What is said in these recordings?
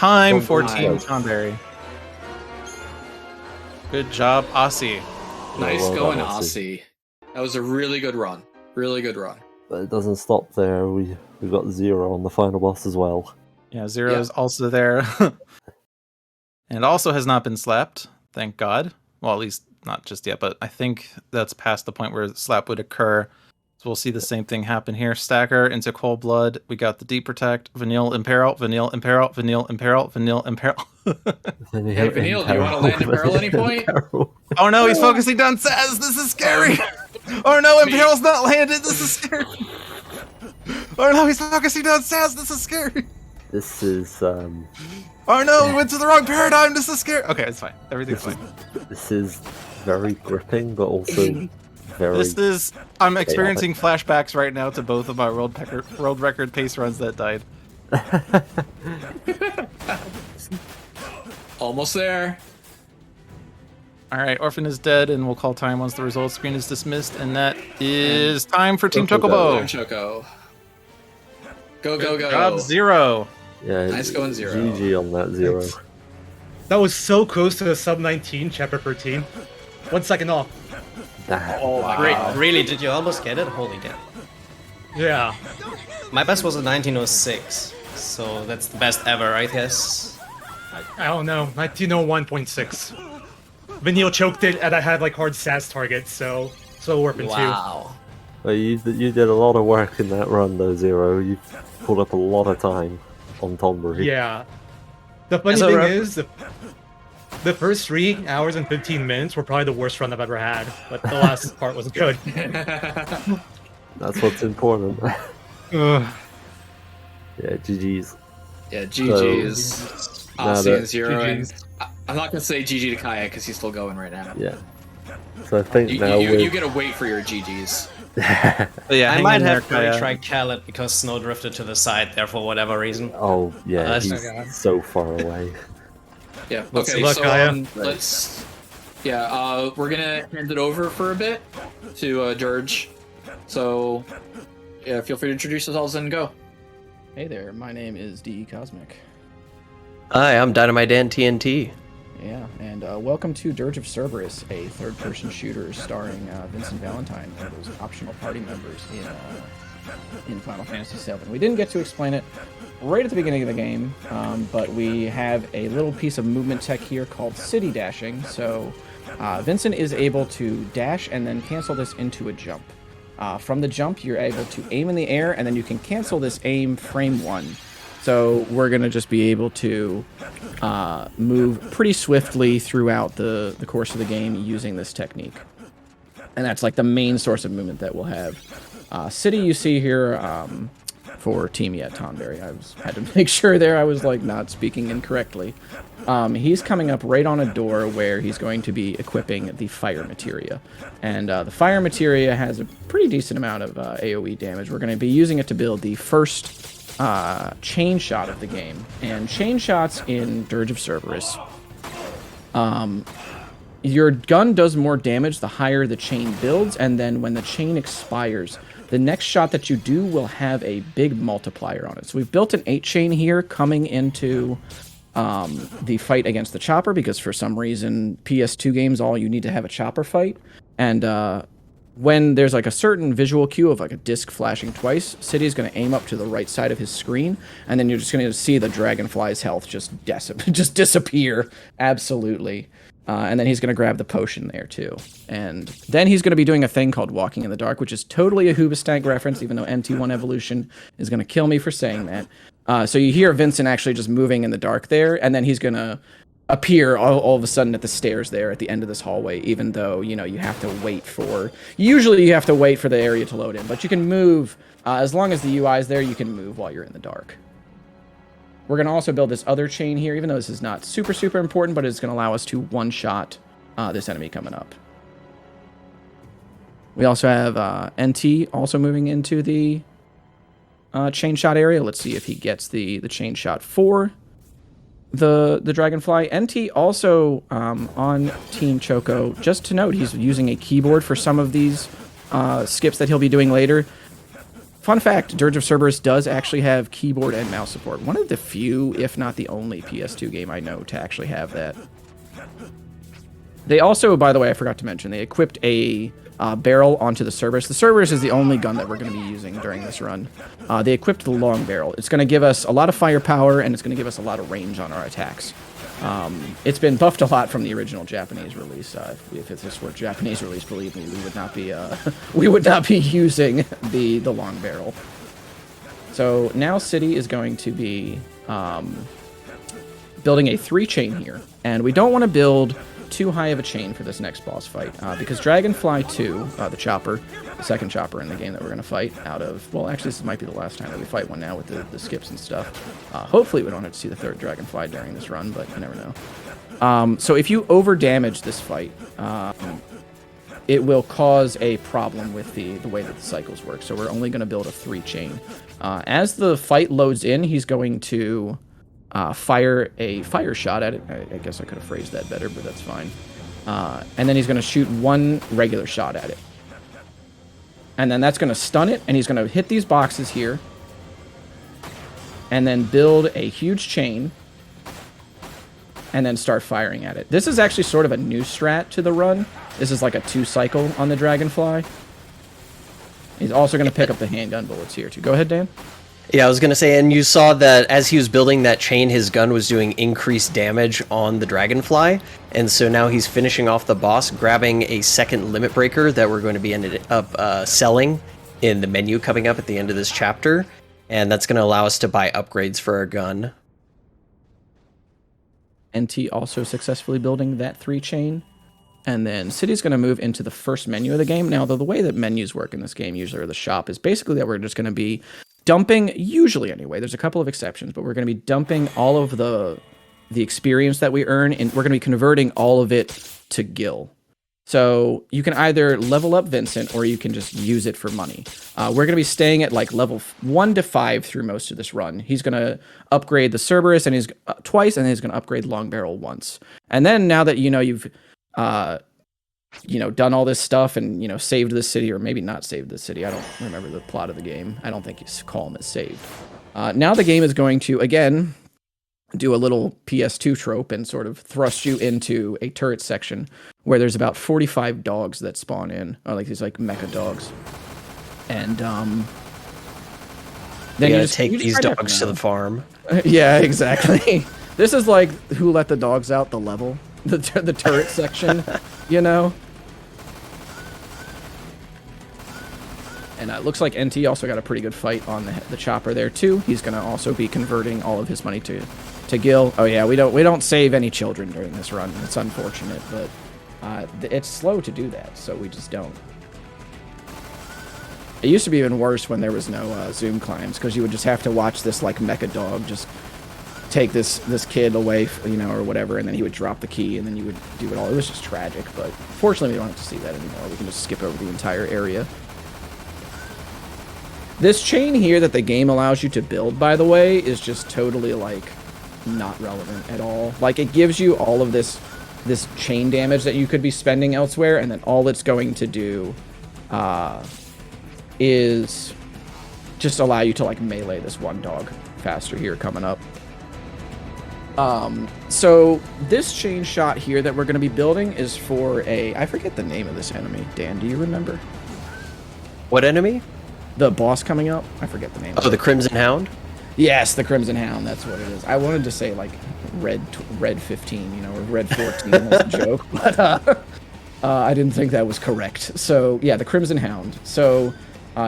time for Team Tonberry. Good job, Aussie. Nice going, Aussie. That was a really good run. Really good run. But it doesn't stop there. We've got 0 on the final boss as well. Yeah, 0 is also there. And also has not been slapped, thank God. Well, at least not just yet, but I think that's past the point where the slap would occur. So we'll see the same thing happen here. Stacker into Cold Blood. We got the Deep Protect, Vanille Imperil, Vanille Imperil, Vanille Imperil, Vanille Imperil. Hey, Vanille, do you want to land Imperil at any point? Oh no, he's focusing on Saz. This is scary. Oh no, Imperil's not landed. This is scary. Oh no, he's focusing on Saz. This is scary. This is, Oh no, we went to the wrong paradigm. This is scary. Okay, it's fine. Everything's fine. This is very gripping, but also very... This is... I'm experiencing flashbacks right now to both of my world record pace runs that died. Almost there. Alright, Orphan is dead, and we'll call time once the results screen is dismissed, and that is time for Team Chocobo. Choco. Go, go, go. Job 0. Yeah, nice going 0. GG on that 0. Thanks. That was so close to the sub-19 chapter 13. 1 second off. Oh, wow. Really? Did you almost get it? Holy damn. Yeah. My best was a 1906, so that's the best ever, I guess. I don't know. 1901.6. Vanille choked it, and I had like hard SAS targets, so Orphan too. Wow. Well, you did a lot of work in that run, though, 0. You pulled up a lot of time on Tonberry. Yeah. The funny thing is, the first 3 hours and 15 minutes were probably the worst run I've ever had, but the last part was good. That's what's important. Yeah, GG's. Yeah, GG's. Aussie and 0. GG's. And I'm not going to say GG to Kaya because he's still going right now. Yeah. So I think you get to wait for your GG's. Yeah, I might have to retry Khaled because Snow drifted to the side there for whatever reason. Oh, yeah, he's so far away. Yeah, okay, so let's... Yeah, we're gonna hand it over for a bit to Dirge. So, yeah, feel free to introduce yourselves and go. Hey there, my name is DECosmic. Hi, I'm DynamiteDanTNT. Yeah, and welcome to Dirge of Cerberus, a third-person shooter starring Vincent Valentine, one of those optional party members in Final Fantasy VII. We didn't get to explain it right at the beginning of the game, but we have a little piece of movement tech here called city dashing. So Vincent is able to dash and then cancel this into a jump. From the jump, you're able to aim in the air, and then you can cancel this aim frame 1. So we're going to just be able to move pretty swiftly throughout the course of the game using this technique. And that's like the main source of movement that we'll have. City you see here for Team Tonberry. I had to make sure there I was like not speaking incorrectly. He's coming up right on a door where he's going to be equipping the fire materia. And the fire materia has a pretty decent amount of AoE damage. We're going to be using it to build the first chain shot of the game. And chain shots in Dirge of Cerberus, your gun does more damage the higher the chain builds, and then when the chain expires, the next shot that you do will have a big multiplier on it. So we've built an 8 chain here coming into the fight against the chopper, because for some reason PS2 games all you need to have a chopper fight, and when there's like a certain visual cue of like a disc flashing twice, City's going to aim up to the right side of his screen, and then you're just going to see the dragonfly's health just disappear. Absolutely. And then he's going to grab the potion there too. And then he's going to be doing a thing called Walking in the Dark, which is totally a Hoobastank reference, even though MT1 Evolution is going to kill me for saying that. So you hear Vincent actually just moving in the dark there, and then he's going to appear all of a sudden at the stairs there at the end of this hallway, even though, you know, you have to wait for... Usually you have to wait for the area to load in, but you can move, as long as the UI is there, you can move while you're in the dark. We're going to also build this other chain here, even though this is not super important, but it's going to allow us to one-shot this enemy coming up. We also have NT also moving into the chain shot area. Let's see if he gets the chain shot for the Dragonfly. NT also on Team Choco. Just to note, he's using a keyboard for some of these skips that he'll be doing later. Fun fact, Dirge of Cerberus does actually have keyboard and mouse support. One of the few, if not the only, PS2 game I know to actually have that. They also, by the way, I forgot to mention, they equipped a barrel onto the Cerberus. The Cerberus is the only gun that we're going to be using during this run. They equipped the long barrel. It's going to give us a lot of firepower, and it's going to give us a lot of range on our attacks. It's been buffed a lot from the original Japanese release. If this were Japanese release, believe me, we would not be using the long barrel. So now City is going to be building a 3-chain here, and we don't want to build too high of a chain for this next boss fight because Dragonfly 2, the chopper, the second chopper in the game that we're going to fight out of, well, actually this might be the last time that we fight one now with the skips and stuff. Hopefully we don't have to see the third Dragonfly during this run, but you never know. So if you over damage this fight, it will cause a problem with the way that the cycles work. So we're only going to build a 3-chain. As the fight loads in, he's going to fire a fire shot at it. I guess I could have phrased that better, but that's fine. And then he's going to shoot one regular shot at it. And then that's going to stun it, and he's going to hit these boxes here. And then build a huge chain. And then start firing at it. This is actually sort of a new strat to the run. This is like a 2-cycle on the Dragonfly. He's also going to pick up the handgun bullets here, too. Go ahead, Dan. Yeah, I was going to say, and you saw that as he was building that chain, his gun was doing increased damage on the Dragonfly, and so now he's finishing off the boss, grabbing a second limit breaker that we're going to be ended up selling in the menu coming up at the end of this chapter, and that's going to allow us to buy upgrades for our gun. NT also successfully building that 3-chain. And then City's going to move into the first menu of the game. Now, the way that menus work in this game, usually, or the shop, is basically that we're just going to be dumping, usually anyway, there's a couple of exceptions, but we're going to be dumping all of the experience that we earn, and we're going to be converting all of it to gil. So you can either level up Vincent, or you can just use it for money. We're going to be staying at like level 1 to 5 through most of this run. He's going to upgrade the Cerberus and he's twice, and then he's going to upgrade Long Barrel once. And then now that you've done all this stuff and, saved the city, or maybe not saved the city. I don't remember the plot of the game. I don't think you call them as saved. Now the game is going to, again, do a little PS2 trope and sort of thrust you into a turret section where there's about 45 dogs that spawn in, or like these like mecha dogs. And then you gotta take these dogs to the farm. Yeah, exactly. This is like Who Let the Dogs Out, the level. The turret section, And it looks like NT also got a pretty good fight on the chopper there too. He's going to also be converting all of his money to gil. Oh yeah, we don't save any children during this run. It's unfortunate, but it's slow to do that, so we just don't. It used to be even worse when there was no zoom climbs, because you would just have to watch this like mecha dog just take this kid away, or whatever, and then he would drop the key, and then you would do it all. It was just tragic, but fortunately we don't have to see that anymore. We can just skip over the entire area. This chain here that the game allows you to build, by the way, is just totally, like, not relevant at all. Like, it gives you all of this chain damage that you could be spending elsewhere, and then all it's going to do is just allow you to, like, melee this one dog faster here coming up. So this chain shot here that we're going to be building is for I forget the name of this enemy. Dan, do you remember? What enemy? The boss coming up? I forget the name. Oh, the Crimson Hound? Yes, the Crimson Hound. That's what it is. I wanted to say like Red 15, or Red 14 as a joke, but I didn't think that was correct. So yeah, the Crimson Hound. So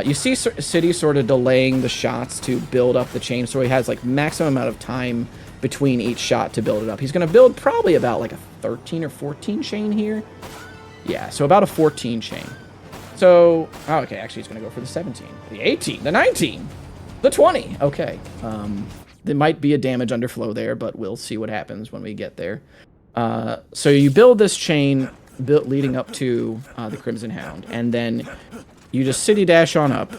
you see City sort of delaying the shots to build up the chain, so he has like maximum amount of time between each shot to build it up. He's going to build probably about like a 13 or 14 chain here. Yeah, so about a 14 chain. So, okay, actually he's going to go for the 17, the 18, the 19, the 20. Okay, there might be a damage underflow there, but we'll see what happens when we get there. So you build this chain leading up to the Crimson Hound, and then you just city dash on up.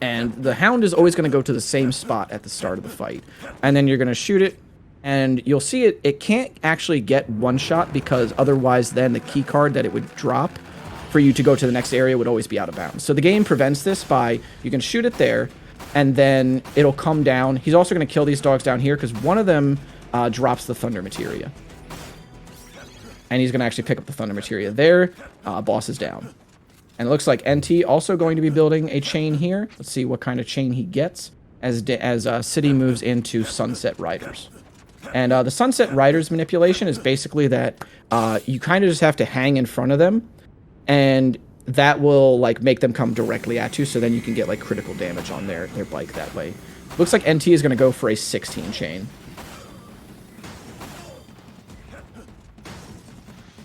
And the Hound is always going to go to the same spot at the start of the fight. And then you're going to shoot it, and you'll see it can't actually get one shot, because otherwise then the key card that it would drop for you to go to the next area would always be out of bounds. So the game prevents this by, you can shoot it there, and then it'll come down. He's also going to kill these dogs down here, because one of them drops the Thunder Materia. And he's going to actually pick up the Thunder Materia there. Boss is down. And it looks like NT also going to be building a chain here. Let's see what kind of chain he gets as City moves into Sunset Riders. And the Sunset Riders manipulation is basically that you kind of just have to hang in front of them, and that will like make them come directly at you, so then you can get like critical damage on their bike that way. Looks like NT is going to go for a 16 chain.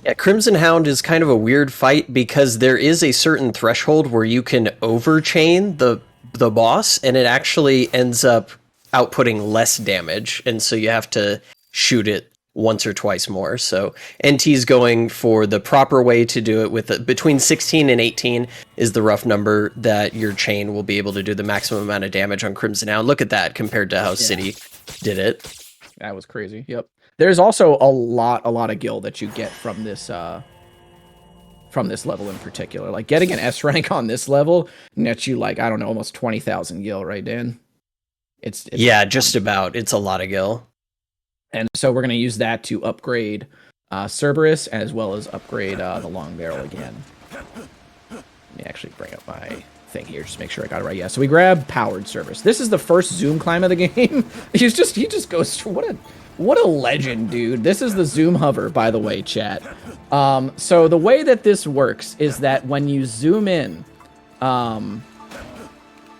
Yeah, Crimson Hound is kind of a weird fight because there is a certain threshold where you can overchain the boss, and it actually ends up outputting less damage, and so you have to shoot it once or twice more. So NT's going for the proper way to do it with between 16 and 18 is the rough number that your chain will be able to do the maximum amount of damage on Crimson Hound. Look at that compared to how City did it. That was crazy. Yep. There's also a lot of gil that you get from this level in particular. Like getting an S rank on this level nets you like, I don't know, almost 20,000 gil, right, Dan? It's yeah, just about. It's a lot of gil. And so we're going to use that to upgrade Cerberus, as well as upgrade the long barrel again. Let me actually bring up my thing here, just make sure I got it right. Yeah, so we grab powered Cerberus. This is the first zoom climb of the game. he just goes through, what a legend, dude. This is the zoom hover, by the way, chat. So the way that this works is that when you zoom in,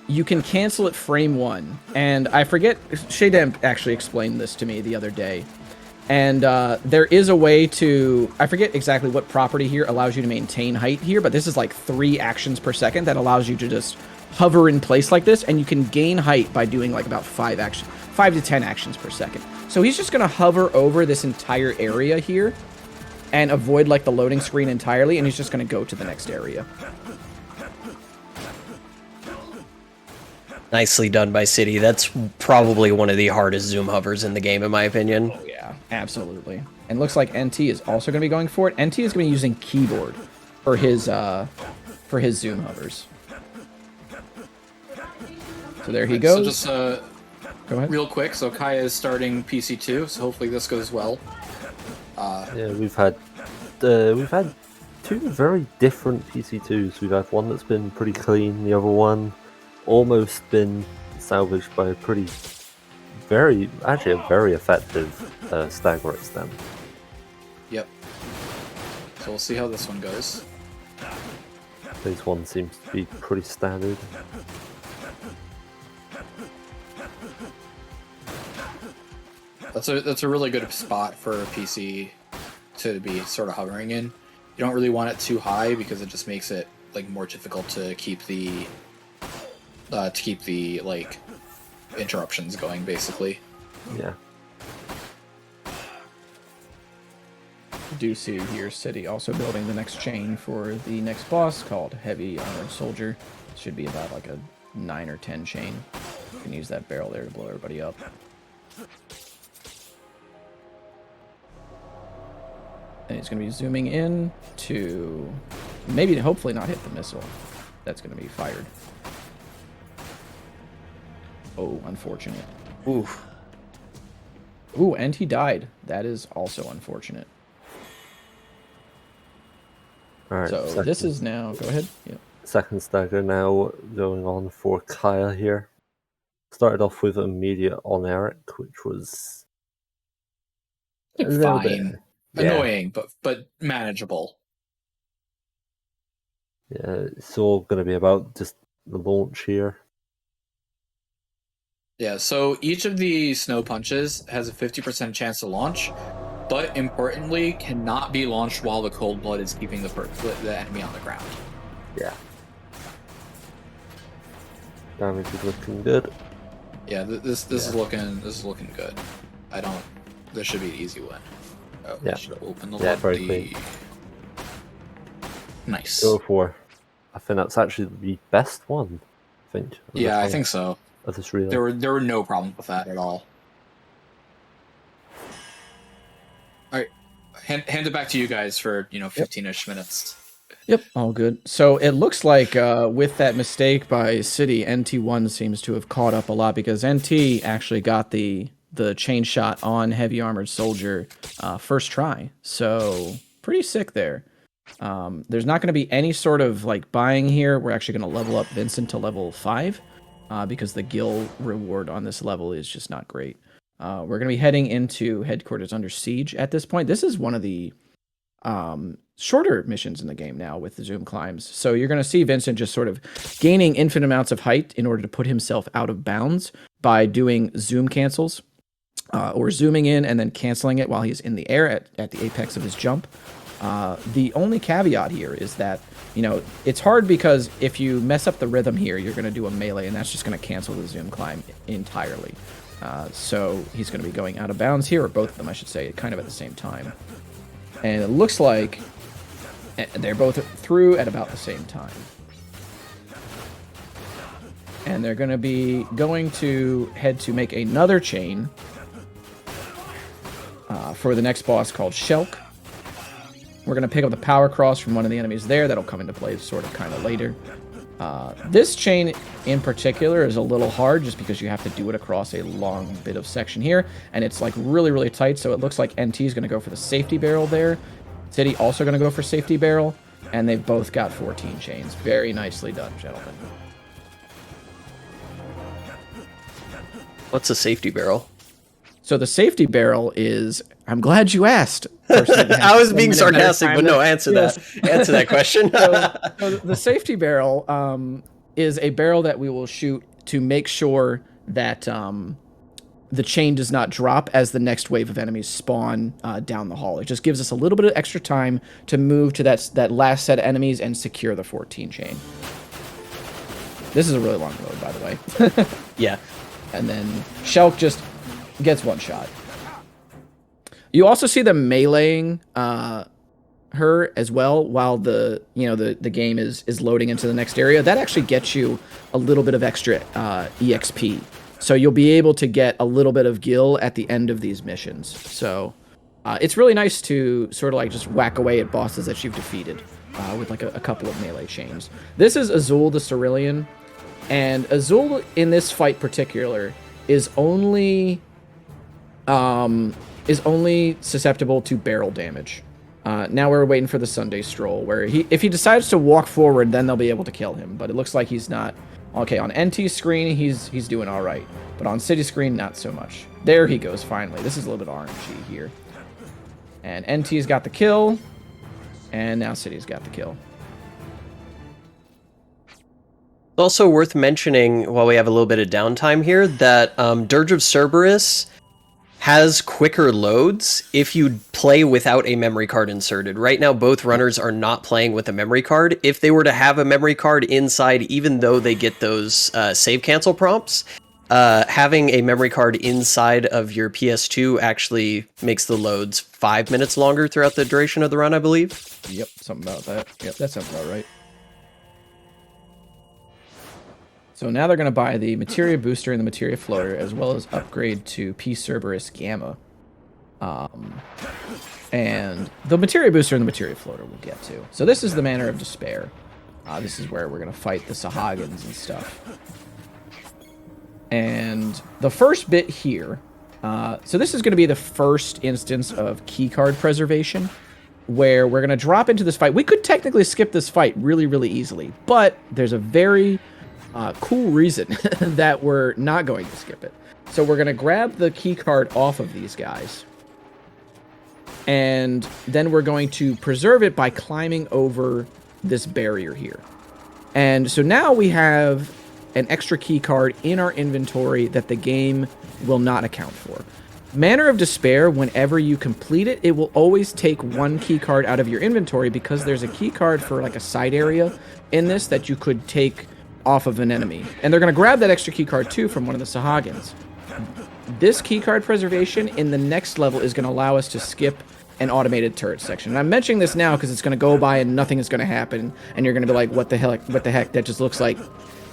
you can cancel at frame 1. And I forget, Shaydam actually explained this to me the other day. And there is a way to, I forget exactly what property here allows you to maintain height here, but this is like 3 actions per second that allows you to just hover in place like this, and you can gain height by doing like about 5 to 10 actions per second. So he's just going to hover over this entire area here and avoid like the loading screen entirely, and he's just going to go to the next area. Nicely done by City. That's probably one of the hardest zoom hovers in the game, in my opinion. Oh, yeah, absolutely. And looks like NT is also going to be going for it. NT is going to be using keyboard for his zoom hovers. So there he goes. So just go ahead. Real quick, so Kaya is starting PC2, so hopefully this goes well. Yeah, we've had 2 very different PC2s. We've had one that's been pretty clean, the other one almost been salvaged by a very effective stagger stem. Yep. So we'll see how this one goes. Phase 1 seems to be pretty standard. That's a really good spot for a PC to be sort of hovering in. You don't really want it too high because it just makes it like more difficult to keep the like interruptions going, basically. Yeah. I do see here City also building the next chain for the next boss called Heavy Armored Soldier. Should be about like a 9 or 10 chain. You can use that barrel there to blow everybody up. And he's going to be zooming in to maybe hopefully not hit the missile that's going to be fired. Oh, unfortunate. Oof. Ooh, and he died. That is also unfortunate. Alright, so this is now... Go ahead. Yep. Second stagger now going on for Kaya here. Started off with immediate on Eric, which was... Fine. Annoying, but manageable. Yeah, it's all going to be about just the launch here. Yeah, so each of the snow punches has a 50% chance to launch, but importantly, cannot be launched while the cold blood is keeping the enemy on the ground. Yeah. Damage is looking good. Yeah, this is looking good. This should be an easy win. Oh, yeah. I should open the very clean. Nice. Go for. I think that's actually the best one. I think so. Of this relay. There were no problems with that at all. All right, hand it back to you guys for 15ish minutes. Yep, all good. So it looks like with that mistake by City, NT1 seems to have caught up a lot because NT actually got the chain shot on Heavy Armored Soldier first try. So pretty sick there. There's not going to be any sort of like buying here. We're actually going to level up Vincent to level 5 because the gil reward on this level is just not great. We're going to be heading into Headquarters Under Siege at this point. This is one of the shorter missions in the game now with the zoom climbs. So you're going to see Vincent just sort of gaining infinite amounts of height in order to put himself out of bounds by doing zoom cancels or zooming in and then canceling it while he's in the air at the apex of his jump. The only caveat here is that, you know, it's hard because if you mess up the rhythm here, you're going to do a melee and that's just going to cancel the zoom climb entirely. So he's going to be going out of bounds here, or both of them, I should say, kind of at the same time. And it looks like they're both through at about the same time. And they're going to be going to head to make another chain for the next boss called Shelk. We're going to pick up the power cross from one of the enemies there. That'll come into play sort of kind of later. This chain in particular is a little hard just because you have to do it across a long bit of section here. And it's like really, really tight. So it looks like NT is going to go for the safety barrel there. City also going to go for safety barrel. And they've both got 14 chains. Very nicely done, gentlemen. What's a safety barrel? So the safety barrel is... I'm glad you asked. I was being sarcastic, but no, answer that. Answer that question. So the safety barrel is a barrel that we will shoot to make sure that the chain does not drop as the next wave of enemies spawn down the hall. It just gives us a little bit of extra time to move to that last set of enemies and secure the 14 chain. This is a really long road, by the way. Yeah. And then Shelk just gets one shot. You also see them meleeing her as well while the game is loading into the next area. That actually gets you a little bit of extra EXP. So you'll be able to get a little bit of gil at the end of these missions. So it's really nice to sort of like just whack away at bosses that you've defeated with like a couple of melee chains. This is Azul the Cerulean, and Azul in this fight particular is only susceptible to barrel damage. Now we're waiting for the Sunday Stroll, where if he decides to walk forward, then they'll be able to kill him. But it looks like he's not. Okay, on NT screen, he's doing all right. But on City screen, not so much. There he goes, finally. This is a little bit RNG here. And NT's got the kill. And now City's got the kill. It's also worth mentioning, while we have a little bit of downtime here, that Dirge of Cerberus has quicker loads if you play without a memory card inserted. Right now, both runners are not playing with a memory card. If they were to have a memory card inside, even though they get those save cancel prompts, having a memory card inside of your PS2 actually makes the loads 5 minutes longer throughout the duration of the run, I believe. Yep, something about that. Yep, that sounds about right. So now they're going to buy the Materia Booster and the Materia Floater, as well as upgrade to P. Cerberus Gamma. And the Materia Booster and the Materia Floater we'll get to. So this is the Manor of Despair. This is where we're going to fight the Sahagins and stuff. And the first bit here... so this is going to be the first instance of keycard preservation, where we're going to drop into this fight. We could technically skip this fight really, really easily, but there's a very... cool reason that we're not going to skip it. So we're going to grab the key card off of these guys. And then we're going to preserve it by climbing over this barrier here. And so now we have an extra key card in our inventory that the game will not account for. Manor of Despair, whenever you complete it, it will always take one key card out of your inventory because there's a key card for like a side area in this that you could take off of an enemy. And they're going to grab that extra keycard too from one of the Sahagins. This keycard preservation in the next level is going to allow us to skip an automated turret section. And I'm mentioning this now because it's going to go by and nothing is going to happen. And you're going to be like, what the heck? That just looks like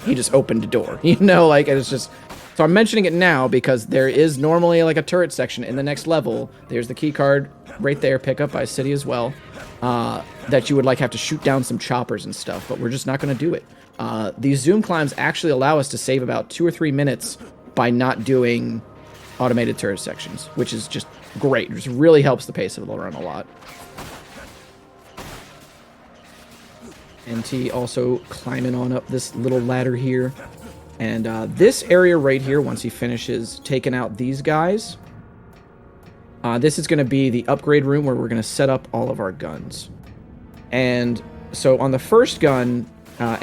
he just opened a door. You know, like, it's just... So I'm mentioning it now because there is normally like a turret section in the next level. There's the key card right there, pick up by City as well, that you would like have to shoot down some choppers and stuff, but we're just not going to do it. These zoom climbs actually allow us to save about 2 or 3 minutes by not doing automated turret sections, which is just great. It just really helps the pace of the run a lot. NT also climbing on up this little ladder here. And this area right here, once he finishes taking out these guys, this is going to be the upgrade room where we're going to set up all of our guns. And so on the first gun,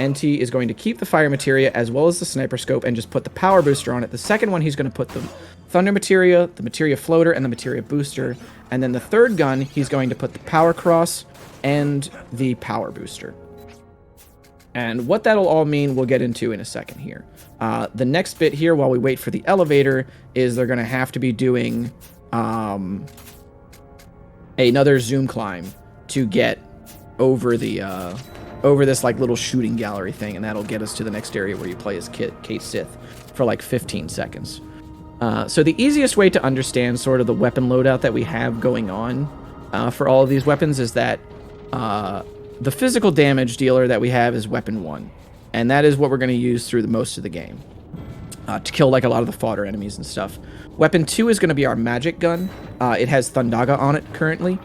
NT is going to keep the fire materia as well as the sniper scope and just put the power booster on it. The second one, he's going to put the thunder materia, the materia floater, and the materia booster. And then the third gun, he's going to put the power cross and the power booster. And what that'll all mean, we'll get into in a second here. The next bit here, while we wait for the elevator, is they're going to have to be doing another zoom climb to get over the over this like little shooting gallery thing, and that'll get us to the next area where you play as Kate Sith for like 15 seconds. So the easiest way to understand sort of the weapon loadout that we have going on for all of these weapons is that the physical damage dealer that we have is weapon 1, and that is what we're going to use through the most of the game to kill like a lot of the fodder enemies and stuff. Weapon 2 is going to be our magic gun. It has Thundaga on it currently.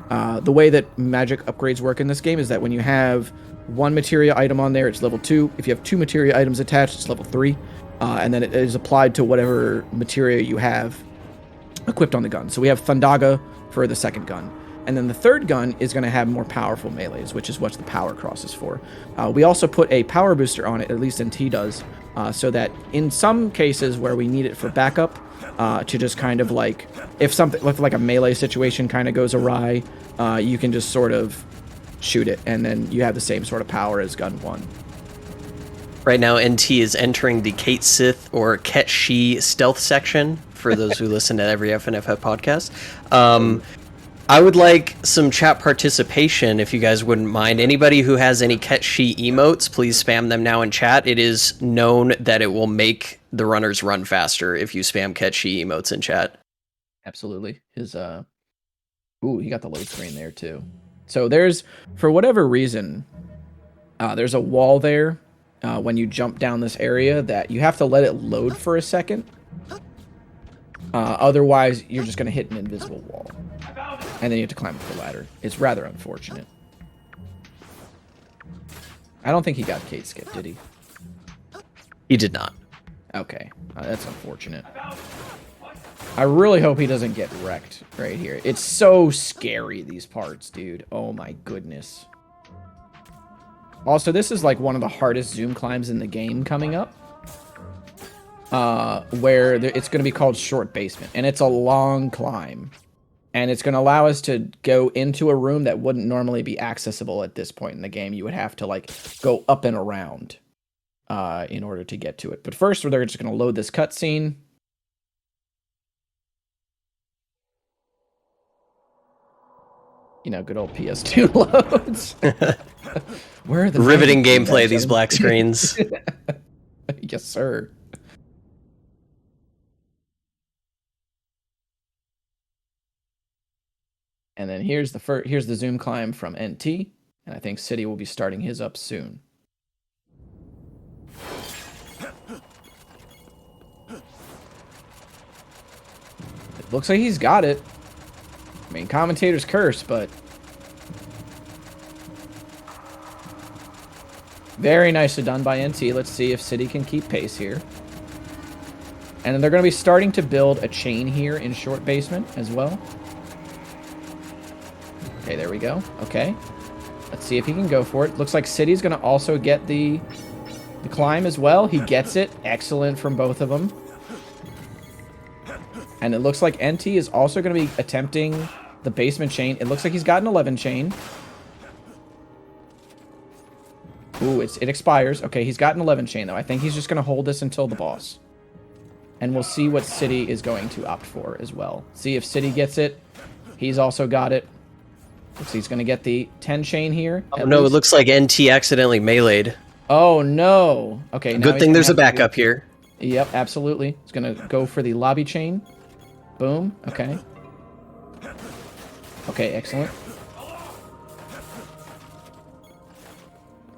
The way that magic upgrades work in this game is that when you have 1 materia item on there, it's level 2. If you have 2 materia items attached, it's level 3. And then it is applied to whatever materia you have equipped on the gun. So we have Thundaga for the second gun. And then the third gun is going to have more powerful melees, which is what the power cross is for. We also put a power booster on it, at least NT does, so that in some cases where we need it for backup, to just kind of like, if something like a melee situation kind of goes awry, you can just sort of shoot it, and then you have the same sort of power as gun 1. Right now, NT is entering the Kate Sith or Ket Shi stealth section, for those who listen to every FNFF podcast. I would like some chat participation, if you guys wouldn't mind. Anybody who has any Ket Shi emotes, please spam them now in chat. It is known that it will make the runners run faster if you spam Ket Shi emotes in chat. Absolutely. His, ooh, he got the load screen there, too. So there's, for whatever reason, there's a wall there when you jump down this area that you have to let it load for a second. Otherwise, you're just going to hit an invisible wall. And then you have to climb up the ladder. It's rather unfortunate. I don't think he got Kate skipped, did he? He did not. Okay, that's unfortunate. I really hope he doesn't get wrecked right here. It's so scary, these parts, dude. Oh my goodness. Also, this is like one of the hardest zoom climbs in the game coming up. Where it's going to be called Short Basement. And it's a long climb. And it's going to allow us to go into a room that wouldn't normally be accessible at this point in the game. You would have to like go up and around in order to get to it. But first, they're just going to load this cutscene. You know, good old PS2 loads. Where are the riveting gameplay, these black screens. Yes, sir. And then here's the zoom climb from NT, and I think City will be starting his up soon. It looks like he's got it. I mean, commentators curse, but very nicely done by NT. Let's see if City can keep pace here. And then they're going to be starting to build a chain here in Short Basement as well. Okay, there we go. Okay. Let's see if he can go for it. Looks like City's going to also get the climb as well. He gets it. Excellent from both of them. And it looks like NT is also going to be attempting the basement chain. It looks like he's got an 11 chain. Ooh, it expires. Okay, he's got an 11 chain, though. I think he's just going to hold this until the boss. And we'll see what City is going to opt for as well. See if City gets it. He's also got it. Looks like he's going to get the 10 chain here. Oh, no, it looks like NT accidentally meleeed. Oh, no. Okay. Good thing there's a backup here. Yep, absolutely. It's gonna go for the lobby chain. Boom. Okay. Okay, excellent.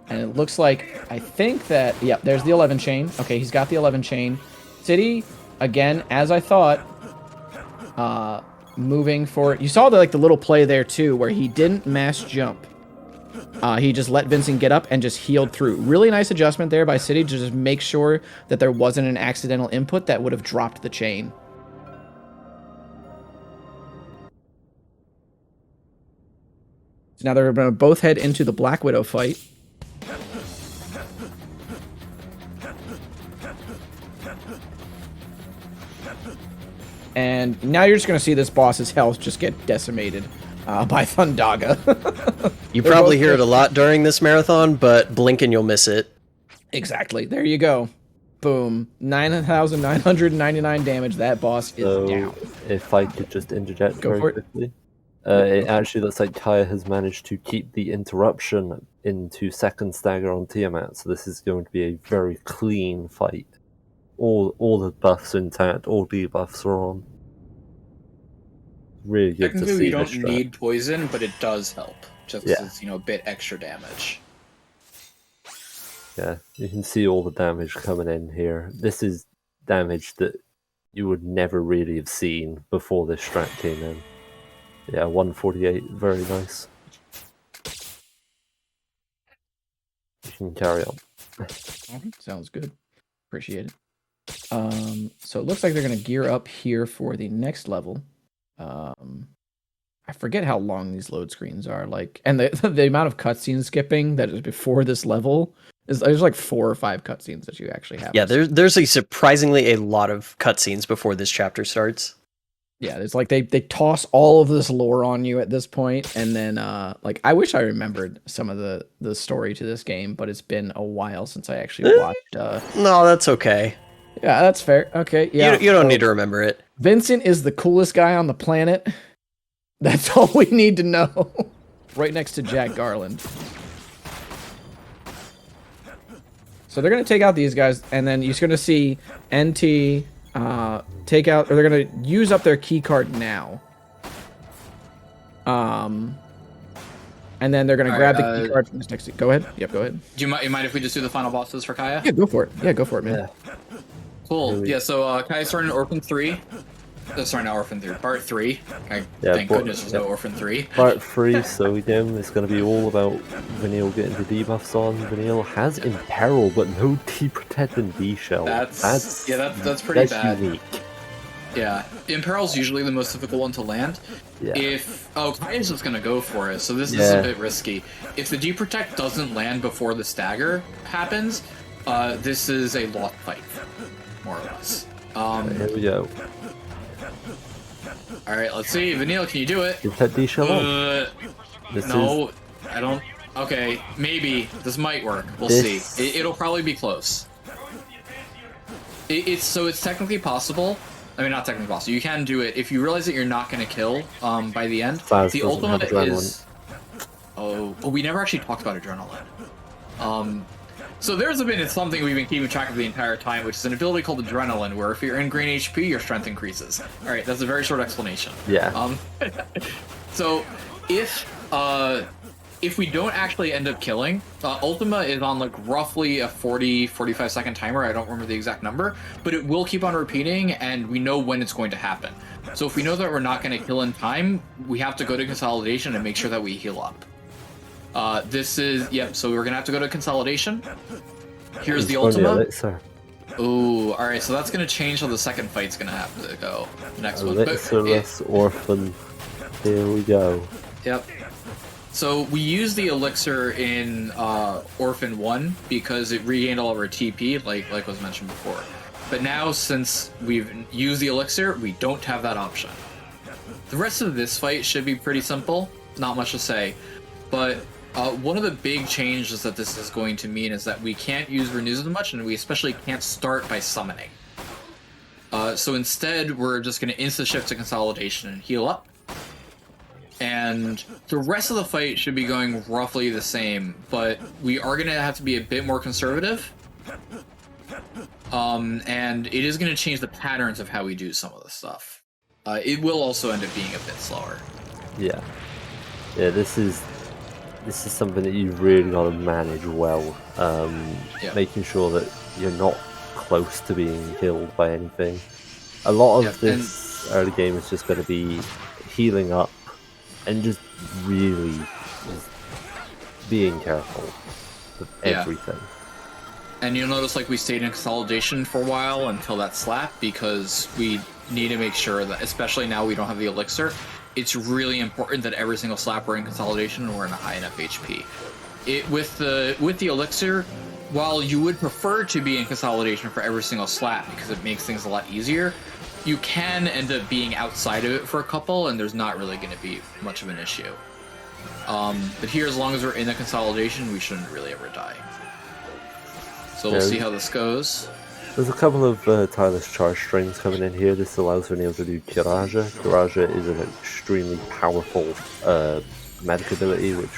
And it looks like, I think that, yep, there's the 11 chain. Okay, he's got the 11 chain. City, again, as I thought, moving forward. You saw the little play there too, where he didn't mass jump. He just let Vincent get up and just healed through. Really nice adjustment there by City to just make sure that there wasn't an accidental input that would have dropped the chain. So now they're going to both head into the Black Widow fight. And now you're just going to see this boss's health just get decimated by Thundaga. You probably hear it a lot during this marathon, but blink and you'll miss it. Exactly. There you go. Boom. 9,999 damage. That boss is down. If I could just interject Go very for it. quickly. It actually looks like Kaya has managed to keep the interruption into second stagger on Tiamat, so this is going to be a very clean fight. All the buffs intact, all debuffs are on. Really good to Technically, see we don't this strat. need poison, but it does help. Just Yeah. as, a bit extra damage. Yeah, you can see all the damage coming in here. This is damage that you would never really have seen before this strat came in. Yeah, 148, very nice. You can carry on. Sounds good. Appreciate it. So it looks like they're going to gear up here for the next level. I forget how long these load screens are, and the amount of cutscene skipping that is before this level there's like 4 or 5 cutscenes that you actually have. Yeah, there's surprisingly a lot of cutscenes before this chapter starts. Yeah, it's like they toss all of this lore on you at this point, and then I wish I remembered some of the story to this game, but it's been a while since I actually watched. No, that's okay. Yeah, that's fair. Okay, yeah, You don't need to remember it. Vincent is the coolest guy on the planet. That's all we need to know. Right next to Jack Garland. So they're gonna take out these guys, and then you're gonna see NT take out, or they're gonna use up their key card now. And then they're gonna grab the key card from this next. Go ahead. Yep, go ahead. Do you mind if we just do the final bosses for Kaya? Yeah, go for it. Yeah, go for it, man. Yeah. Cool. Yeah, so Kaya's starting Orphan 3. Sorry, not Orphan 3. Part 3. Thank goodness there's no Orphan 3. Part 3, so again, it's going to be all about Vanille getting the debuffs on. Vanille has Imperil, but no Deprotect and D-Shell. That's pretty bad. Unique. Yeah, Imperil's usually the most difficult one to land. Yeah. Kaya's just gonna go for it, so this is a bit risky. If the Deprotect doesn't land before the stagger happens, this is a lost fight, more or less. Here we go. Alright, let's see. Vanille, can you do it? Deprotect D-Shell on. No, I don't. Okay, maybe. This might work. We'll see. It'll probably be close. It's technically possible. I mean, not technically possible. You can do it if you realize that you're not going to kill by the end. Faz The doesn't have ultimate adrenaline. is... Oh, we never actually talked about adrenaline. So there's been something we've been keeping track of the entire time, which is an ability called Adrenaline, where if you're in green HP, your strength increases. Alright, that's a very short explanation. Yeah. So if we don't actually end up killing, Ultima is on roughly a 40-45 second timer. I don't remember the exact number, but it will keep on repeating, and we know when it's going to happen. So if we know that we're not going to kill in time, we have to go to Consolidation and make sure that we heal up. So we're gonna have to go to Consolidation. Here's the Ultima. Ooh, alright, so that's gonna change how the second fight's gonna have to go. The next one. Elixirless Orphan. Here we go. Yep. So we used the elixir in Orphan 1 because it regained all of our TP, like was mentioned before. But now, since we've used the elixir, we don't have that option. The rest of this fight should be pretty simple. Not much to say. But one of the big changes that this is going to mean is that we can't use renews as much, and we especially can't start by summoning. So instead, we're just going to insta-shift to Consolidation and heal up. And the rest of the fight should be going roughly the same, but we are going to have to be a bit more conservative. And it is going to change the patterns of how we do some of the stuff. It will also end up being a bit slower. Yeah. Yeah, this is something that you've really got to manage well. Making sure that you're not close to being killed by anything. A lot of this early game is just going to be healing up and just really just being careful with everything. And you'll notice like we stayed in consolidation for a while until that slap, because we need to make sure that, especially now we don't have the elixir, it's really important that every single slap we're in consolidation and we're in a high enough HP. With the elixir, while you would prefer to be in consolidation for every single slap because it makes things a lot easier, you can end up being outside of it for a couple, and there's not really going to be much of an issue. But here, as long as we're in the consolidation, we shouldn't really ever die. So we'll see how this goes. There's a couple of tireless charge strings coming in here. This allows Vanille to do Kiraja. Kiraja is an extremely powerful magic ability, which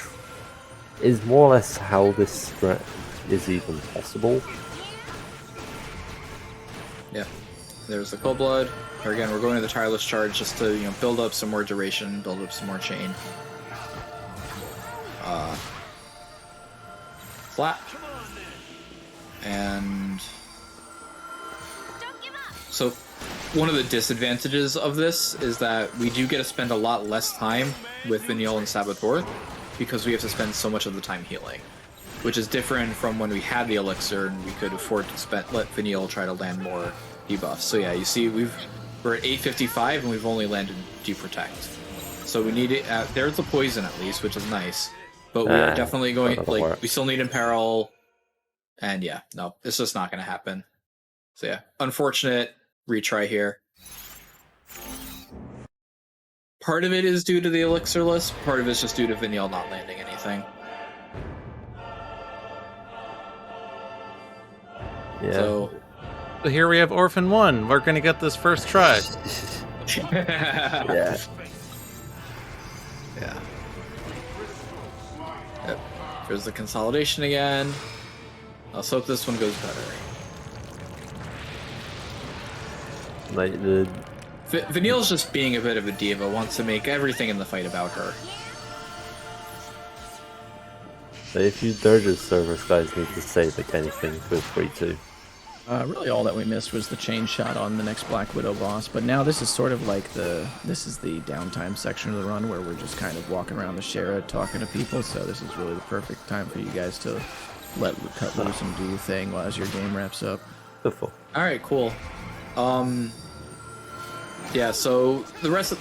is more or less how this threat is even possible. Yeah. There's the Cold Blood. Here again, we're going to the tireless charge just to build up some more duration, build up some more chain. Flat. And so one of the disadvantages of this is that we do get to spend a lot less time with Vanille and Saboteur because we have to spend so much of the time healing, which is different from when we had the elixir and we could afford to let Vanille try to land more debuffs. So yeah, you see we're at 855 and we've only landed Deprotect. So we need it. There's the poison at least, which is nice, but we are definitely going we still need Imperil. And yeah, no, it's just not going to happen. So yeah, unfortunate retry here. Part of it is due to the elixir list, part of it is just due to Vanille not landing anything. Yeah. So here we have Orphan 1. We're going to get this first try. Yeah. Yeah. Yep. There's the consolidation again. Let's hope this one goes better. Like Vanille's just being a bit of a diva, wants to make everything in the fight about her. If you Dirge of Cerberus guys need to save like anything, feel free to. Really all that we missed was the chain shot on the next Black Widow boss, but now this is sort of like this is the downtime section of the run where we're just kind of walking around the Shara talking to people, so this is really the perfect time for you guys to cut loose and do your thing as your game wraps up. Beautiful. Alright, cool. Yeah, so the rest of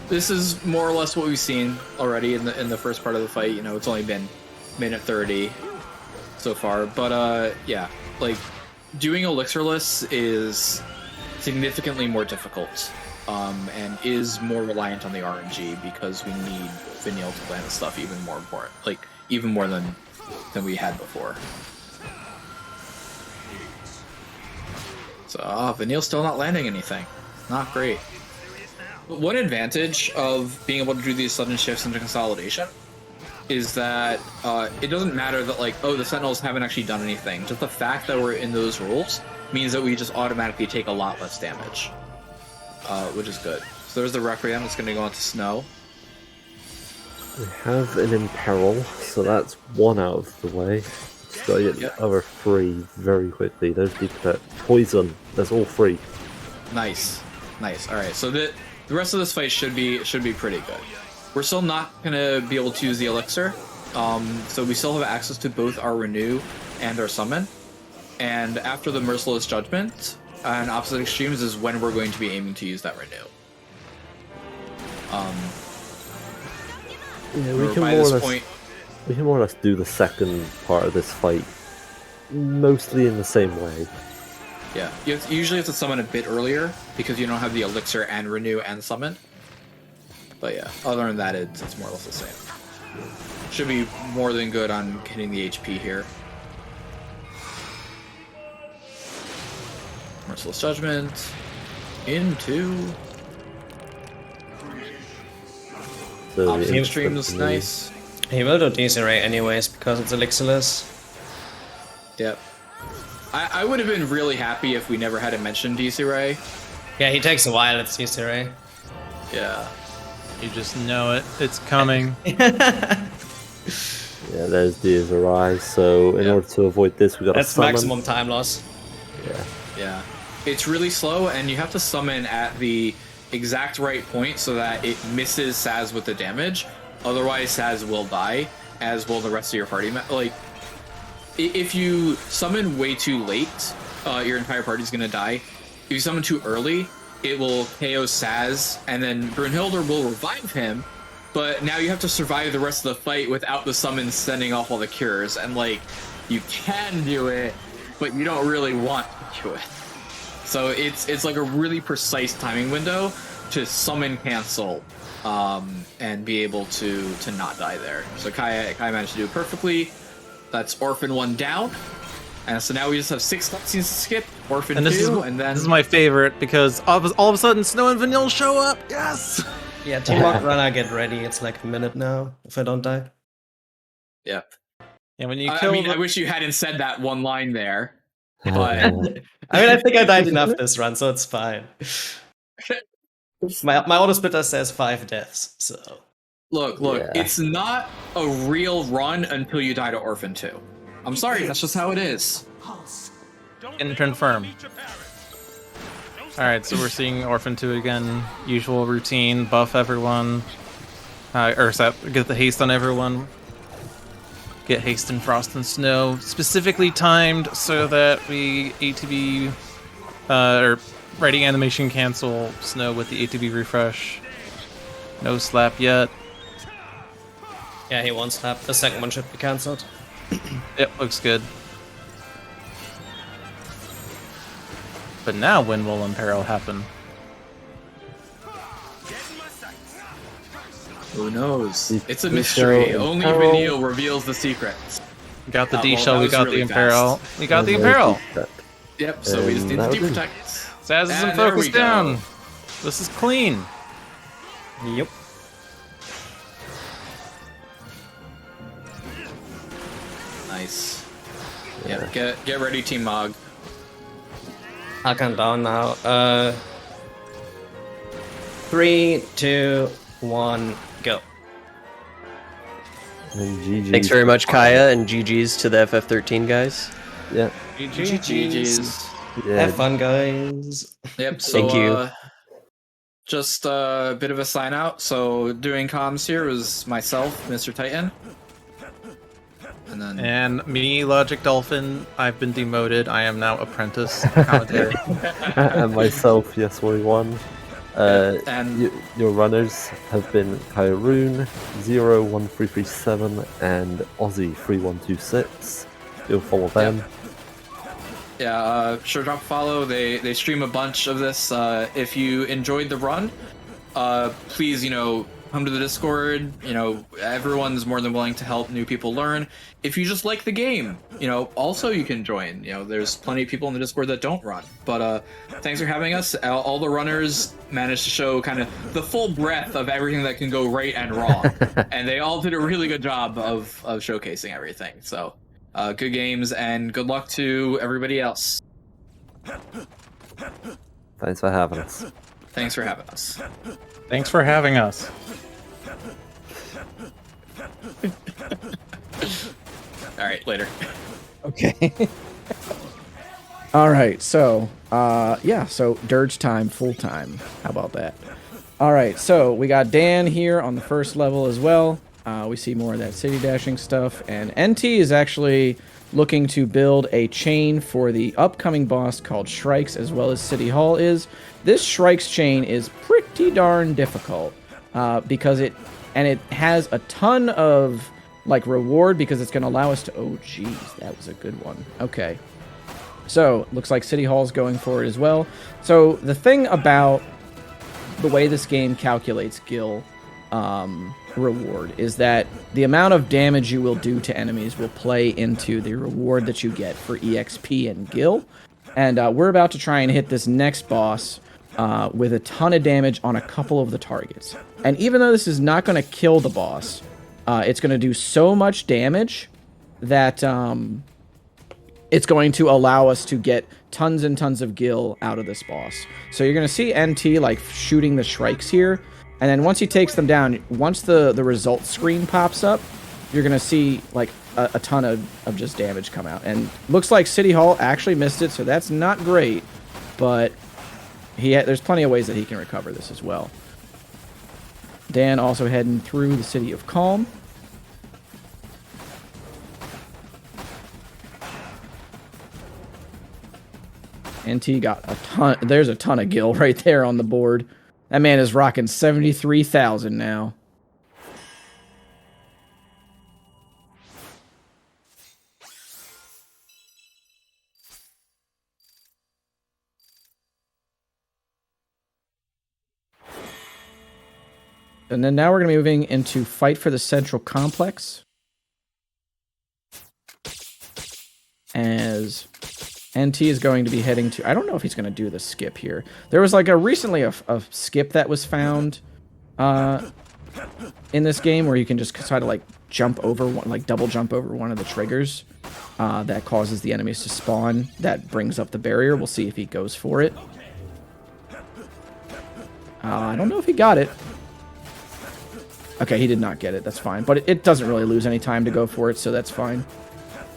this is more or less what we've seen already in the first part of the fight. It's only been minute 30 so far, but yeah, doing elixirless is significantly more difficult, and is more reliant on the RNG because we need Vanille to land the stuff even more important, even more than we had before. So, Vanille's still not landing anything. Not great. One advantage of being able to do these sudden shifts into consolidation is that it doesn't matter that the Sentinels haven't actually done anything. Just the fact that we're in those rules means that we just automatically take a lot less damage, which is good. So there's the Requiem that's going to go into Snow. We have an Imperil, so that's one out of the way. Just gotta get the other three very quickly. There's the Poison. That's all three. Nice. Alright, so the rest of this fight should be pretty good. We're still not gonna be able to use the elixir, so we still have access to both our Renew and our Summon. And after the Merciless Judgment and Opposite Extremes is when we're going to be aiming to use that Renew. Yeah, we can more or less do the second part of this fight mostly in the same way. Yeah, you usually have to summon a bit earlier because you don't have the elixir and Renew and Summon. But yeah, other than that, it's more or less the same. Should be more than good on hitting the HP here. Merciless Judgment into Opposite Extremes, nice. He will do Desiree anyways because it's elixirless. Yep. I would have been really happy if we never had to mention DC Ray. Yeah, he takes a while at DC Ray. Yeah. You just know it. It's coming. Yeah, there's the Rise. So in order to avoid this, we got to That's summon. maximum time loss. Yeah. Yeah. It's really slow, and you have to summon at the exact right point so that it misses Saz with the damage. Otherwise, Saz will die, as will the rest of your party. Like, if you summon way too late, your entire party's gonna die. If you summon too early, it will KO Saz, and then Brunhilde will revive him, but now you have to survive the rest of the fight without the summon sending off all the cures, and like, you can do it, but you don't really want to do it. So it's like a really precise timing window to summon cancel, and be able to not die there. So Kai managed to do it perfectly. That's Orphan 1 down. And so now we just have 6 cutscenes to skip. Orphan 2, and then... This is my favorite, because all of a sudden Snow and Vanille show up! Yes! Yeah, Team Rock Runner, get ready. It's like a minute now, if I don't die. Yep. And when you I kill mean, the- I wish you hadn't said that one line there. But I mean, I think I died enough this run, so it's fine. My auto splitter says 5 deaths, so... look, Yeah. it's not a real run until you die to Orphan 2. I'm sorry, that's just how it is. Can confirm. Alright, so we're seeing Orphan 2 again. Usual routine, buff everyone. Get the haste on everyone. Get haste and frost and snow. Specifically timed so that we ATB or writing animation cancel snow with the ATB refresh. No slap yet. Yeah, he won't slap. The second one should be cancelled. Yep, looks good. But now when will Imperil happen? Who knows? It's a We mystery. shall Only Imperil. Vanille reveals the secrets. We got the Oh, D well, shell, that we was got really the Imperil. fast. We got the Imperil. Yep, so we just need the that deep was it. protect. Saz isn't And there we focused go. down. This is clean. Yep. Nice. Yep, get ready, Team Mog. I'll count down now. 3, 2, 1, go. And GG. Thanks very much, Kaya, and GG's to the FF13 guys. Yeah. GG's. Yeah. Have fun, guys. Yep, so Thank you. Just a bit of a sign out. So doing comms here was myself, Mr. Titan. And then And me, Logic Dolphin, I've been demoted. I am now apprentice commentator. And myself, yes41. and Your runners have been Kyrune, 01337, and Aussie3126. You'll follow them. yeah, sure drop a follow. They stream a bunch of this. If you enjoyed the run, please, come to the Discord. Everyone's more than willing to help new people learn. If you just like the game, also you can join. There's plenty of people in the Discord that don't run. But thanks for having us. All the runners managed to show kind of the full breadth of everything that can go right and wrong. And they all did a really good job of showcasing everything. So good games and good luck to everybody else. Thanks for having us. Thanks for having us. Thanks for having us. All right, later. Okay. All right. So, so Dirge time, full time. How about that? All right. So we got Dan here on the first level as well. We see more of that city dashing stuff, and NT is actually looking to build a chain for the upcoming boss called Shrikes, as well as City Hall is. This Shrikes chain is pretty darn difficult because it has a ton of reward because it's going to allow us to. Oh, geez, that was a good one. Okay, so looks like City Hall's going for it as well. So the thing about the way this game calculates Gil reward is that the amount of damage you will do to enemies will play into the reward that you get for EXP and Gil. And we're about to try and hit this next boss with a ton of damage on a couple of the targets. And even though this is not going to kill the boss, it's going to do so much damage that it's going to allow us to get tons and tons of gil out of this boss. So you're going to see NT like shooting the Shrikes here, and then once he takes them down, once the results screen pops up, you're going to see like a ton of just damage come out. And looks like City Hall actually missed it, so that's not great, but there's plenty of ways that he can recover this as well. Dan also heading through the City of Calm. NT got a ton. There's a ton of gil right there on the board. That man is rocking 73,000 now. And then now we're going to be moving into Fight for the Central Complex. As NT is going to be heading to... I don't know if he's going to do the skip here. There was like recently a skip that was found in this game where you can just try to like jump over one, like double jump over one of the triggers that causes the enemies to spawn. That brings up the barrier. We'll see if he goes for it. I don't know if he got it. Okay, he did not get it. That's fine. But it doesn't really lose any time to go for it, so that's fine.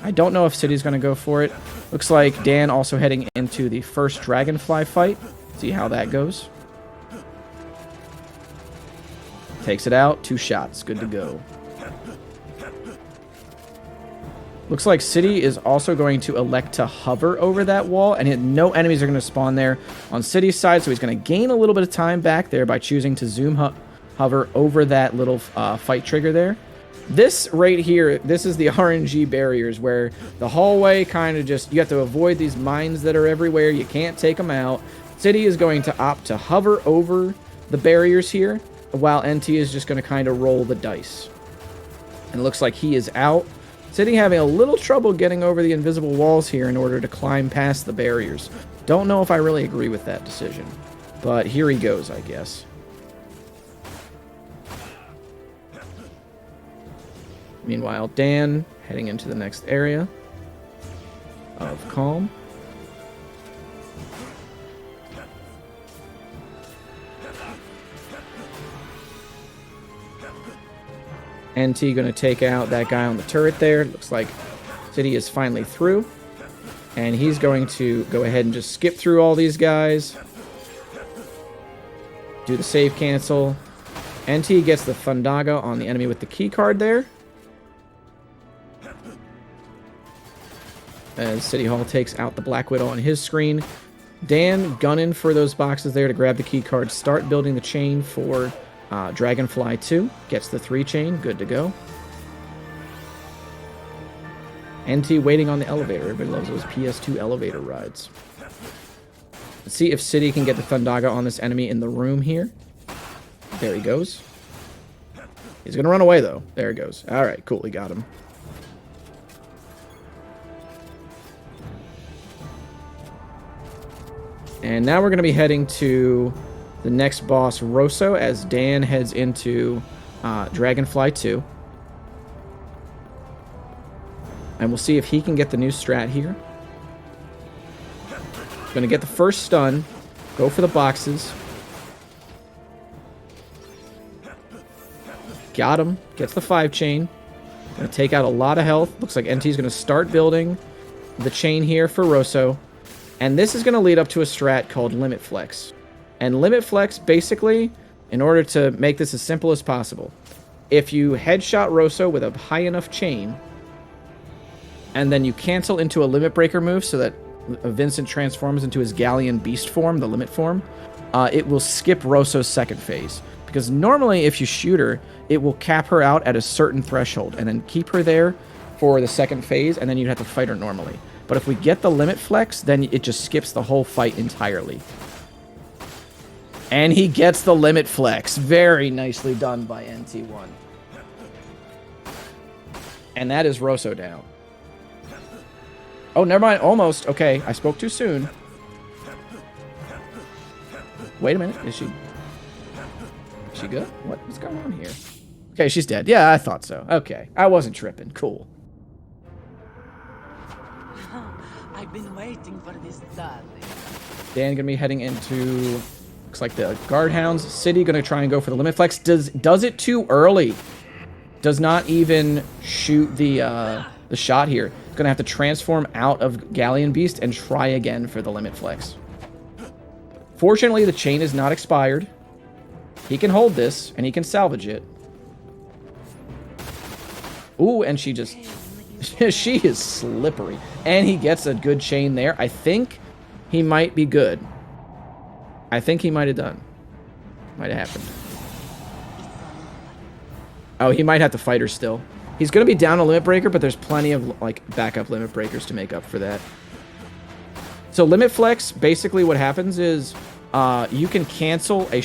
I don't know if City's going to go for it. Looks like Dan also heading into the first Dragonfly fight. See how that goes. Takes it out. 2 shots. Good to go. Looks like City is also going to elect to hover over that wall, and no enemies are going to spawn there on City's side, so he's going to gain a little bit of time back there by choosing to zoom hover over that little fight trigger there. This right here, this is the RNG barriers where the hallway kind of just, you have to avoid these mines that are everywhere. You can't take them out. City is going to opt to hover over the barriers here, while NT is just going to kind of roll the dice. And it looks like he is out. City having a little trouble getting over the invisible walls here in order to climb past the barriers. Don't know if I really agree with that decision, but here he goes, I guess. Meanwhile, Dan heading into the next area of Calm. NT going to take out that guy on the turret there. Looks like City is finally through. And he's going to go ahead and just skip through all these guys. Do the save cancel. NT gets the Thundaga on the enemy with the key card there. As City Hall takes out the Black Widow on his screen. Dan gunning for those boxes there to grab the key card. Start building the chain for Dragonfly 2. Gets the 3 chain. Good to go. NT waiting on the elevator. Everybody loves those PS2 elevator rides. Let's see if City can get the Thundaga on this enemy in the room here. There he goes. He's going to run away, though. There he goes. All right, cool. He got him. And now we're going to be heading to the next boss, Rosso, as Dan heads into Dragonfly 2. And we'll see if he can get the new strat here. Going to get the first stun. Go for the boxes. Got him. Gets the 5 chain. Going to take out a lot of health. Looks like NT's going to start building the chain here for Rosso. And this is going to lead up to a strat called Limit Flex. And Limit Flex, basically, in order to make this as simple as possible, if you headshot Rosso with a high enough chain, and then you cancel into a Limit Breaker move so that Vincent transforms into his Galleon Beast form, the Limit form, it will skip Rosso's second phase. Because normally, if you shoot her, it will cap her out at a certain threshold, and then keep her there for the second phase, and then you'd have to fight her normally. But if we get the Limit Flex, then it just skips the whole fight entirely. And he gets the Limit Flex. Very nicely done by NT1. And that is Rosso down. Oh, never mind. Almost. Okay, I spoke too soon. Wait a minute. Is she good? What's going on here? Okay, she's dead. Yeah, I thought so. Okay, I wasn't tripping. Cool. been waiting for this darling. Dan gonna be heading into, looks like the Guardhounds. City gonna try and go for the limit flex. Does it too early. Does not even shoot the shot here. Gonna have to transform out of Galleon Beast and try again for the limit flex. Fortunately, the chain is not expired. He can hold this and he can salvage it. Ooh, and she just, she is slippery. And he gets a good chain there. I think he might be good. I think he might have done. Might have happened. Oh, he might have to fight her still. He's going to be down a limit breaker, but there's plenty of like backup limit breakers to make up for that. So limit flex, basically what happens is you can cancel a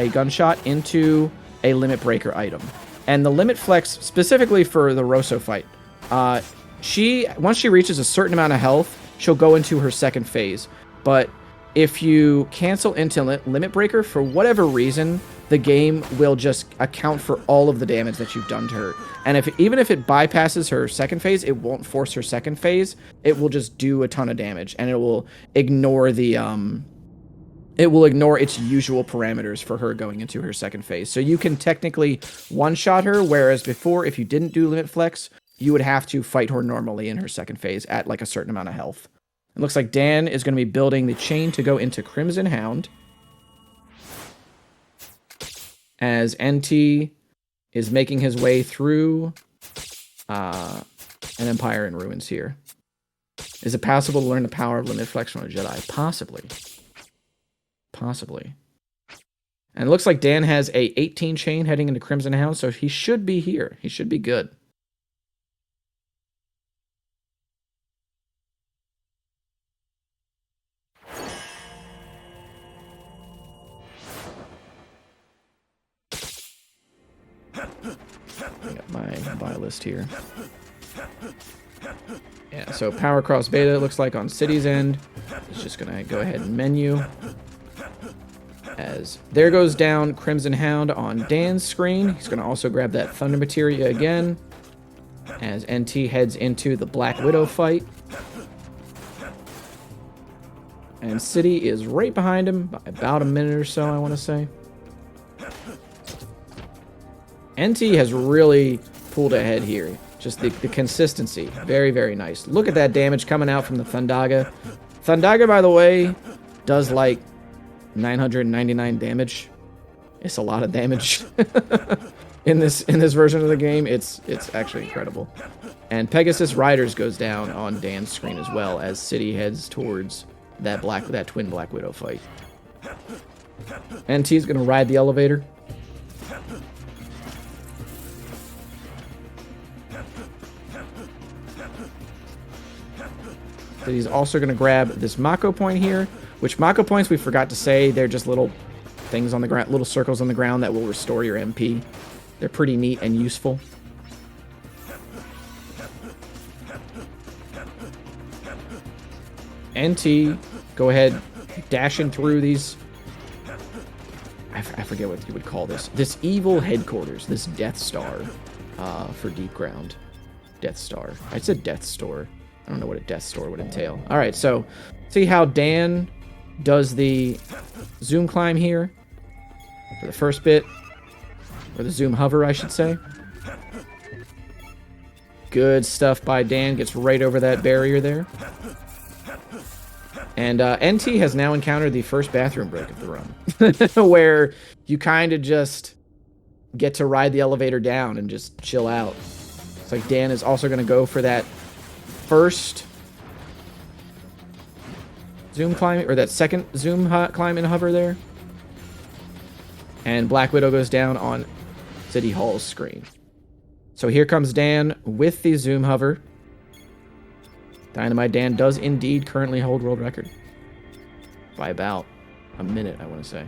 gunshot into a limit breaker item. And the limit flex, specifically for the Rosso fight, once she reaches a certain amount of health, she'll go into her second phase. But if you cancel into limit breaker, for whatever reason, the game will just account for all of the damage that you've done to her. And even if it bypasses her second phase, it won't force her second phase. It will just do a ton of damage, and it will ignore its usual parameters for her going into her second phase. So you can technically one-shot her, whereas before, if you didn't do limit flex, you would have to fight her normally in her second phase at like a certain amount of health. It looks like Dan is going to be building the chain to go into Crimson Hound, as NT is making his way through an Empire in Ruins here. Is it possible to learn the power of limit flex from a Jedi? Possibly. Possibly. And it looks like Dan has a 18 chain heading into Crimson Hound, so he should be here. He should be good. I got my buy list here. Yeah, so Power Cross Beta looks like on City's end. It's just going to go ahead and menu. As there goes down Crimson Hound on Dan's screen. He's going to also grab that Thunder Materia again. As NT heads into the Black Widow fight. And City is right behind him by about a minute or so, I want to say. NT has really pulled ahead here. Just the consistency. Very, very nice. Look at that damage coming out from the Thundaga. Thundaga, by the way, does like 999 damage. It's a lot of damage. in this version of the game. It's actually incredible. And Pegasus Riders goes down on Dan's screen as well as City heads towards that twin Black Widow fight. NT's gonna ride the elevator. So he's also going to grab this Mako point here, which Mako points, we forgot to say, they're just little things on the ground, little circles on the ground that will restore your MP. They're pretty neat and useful. NT, go ahead, dashing through these. I forget what you would call this. This evil headquarters, this Death Star for Deep Ground. Death Star. I said Death Store. I don't know what a Death Store would entail. All right, so see how Dan does the zoom climb here for the first bit, or the zoom hover, I should say. Good stuff by Dan. Gets right over that barrier there. And NT has now encountered the first bathroom break of the run, where you kind of just get to ride the elevator down and just chill out. It's like Dan is also going to go for that first zoom climb, or that second zoom climb and hover there. And Black Widow goes down on City Hall's screen. So here comes Dan with the zoom hover. Dynamite Dan does indeed currently hold world record. By about a minute, I want to say.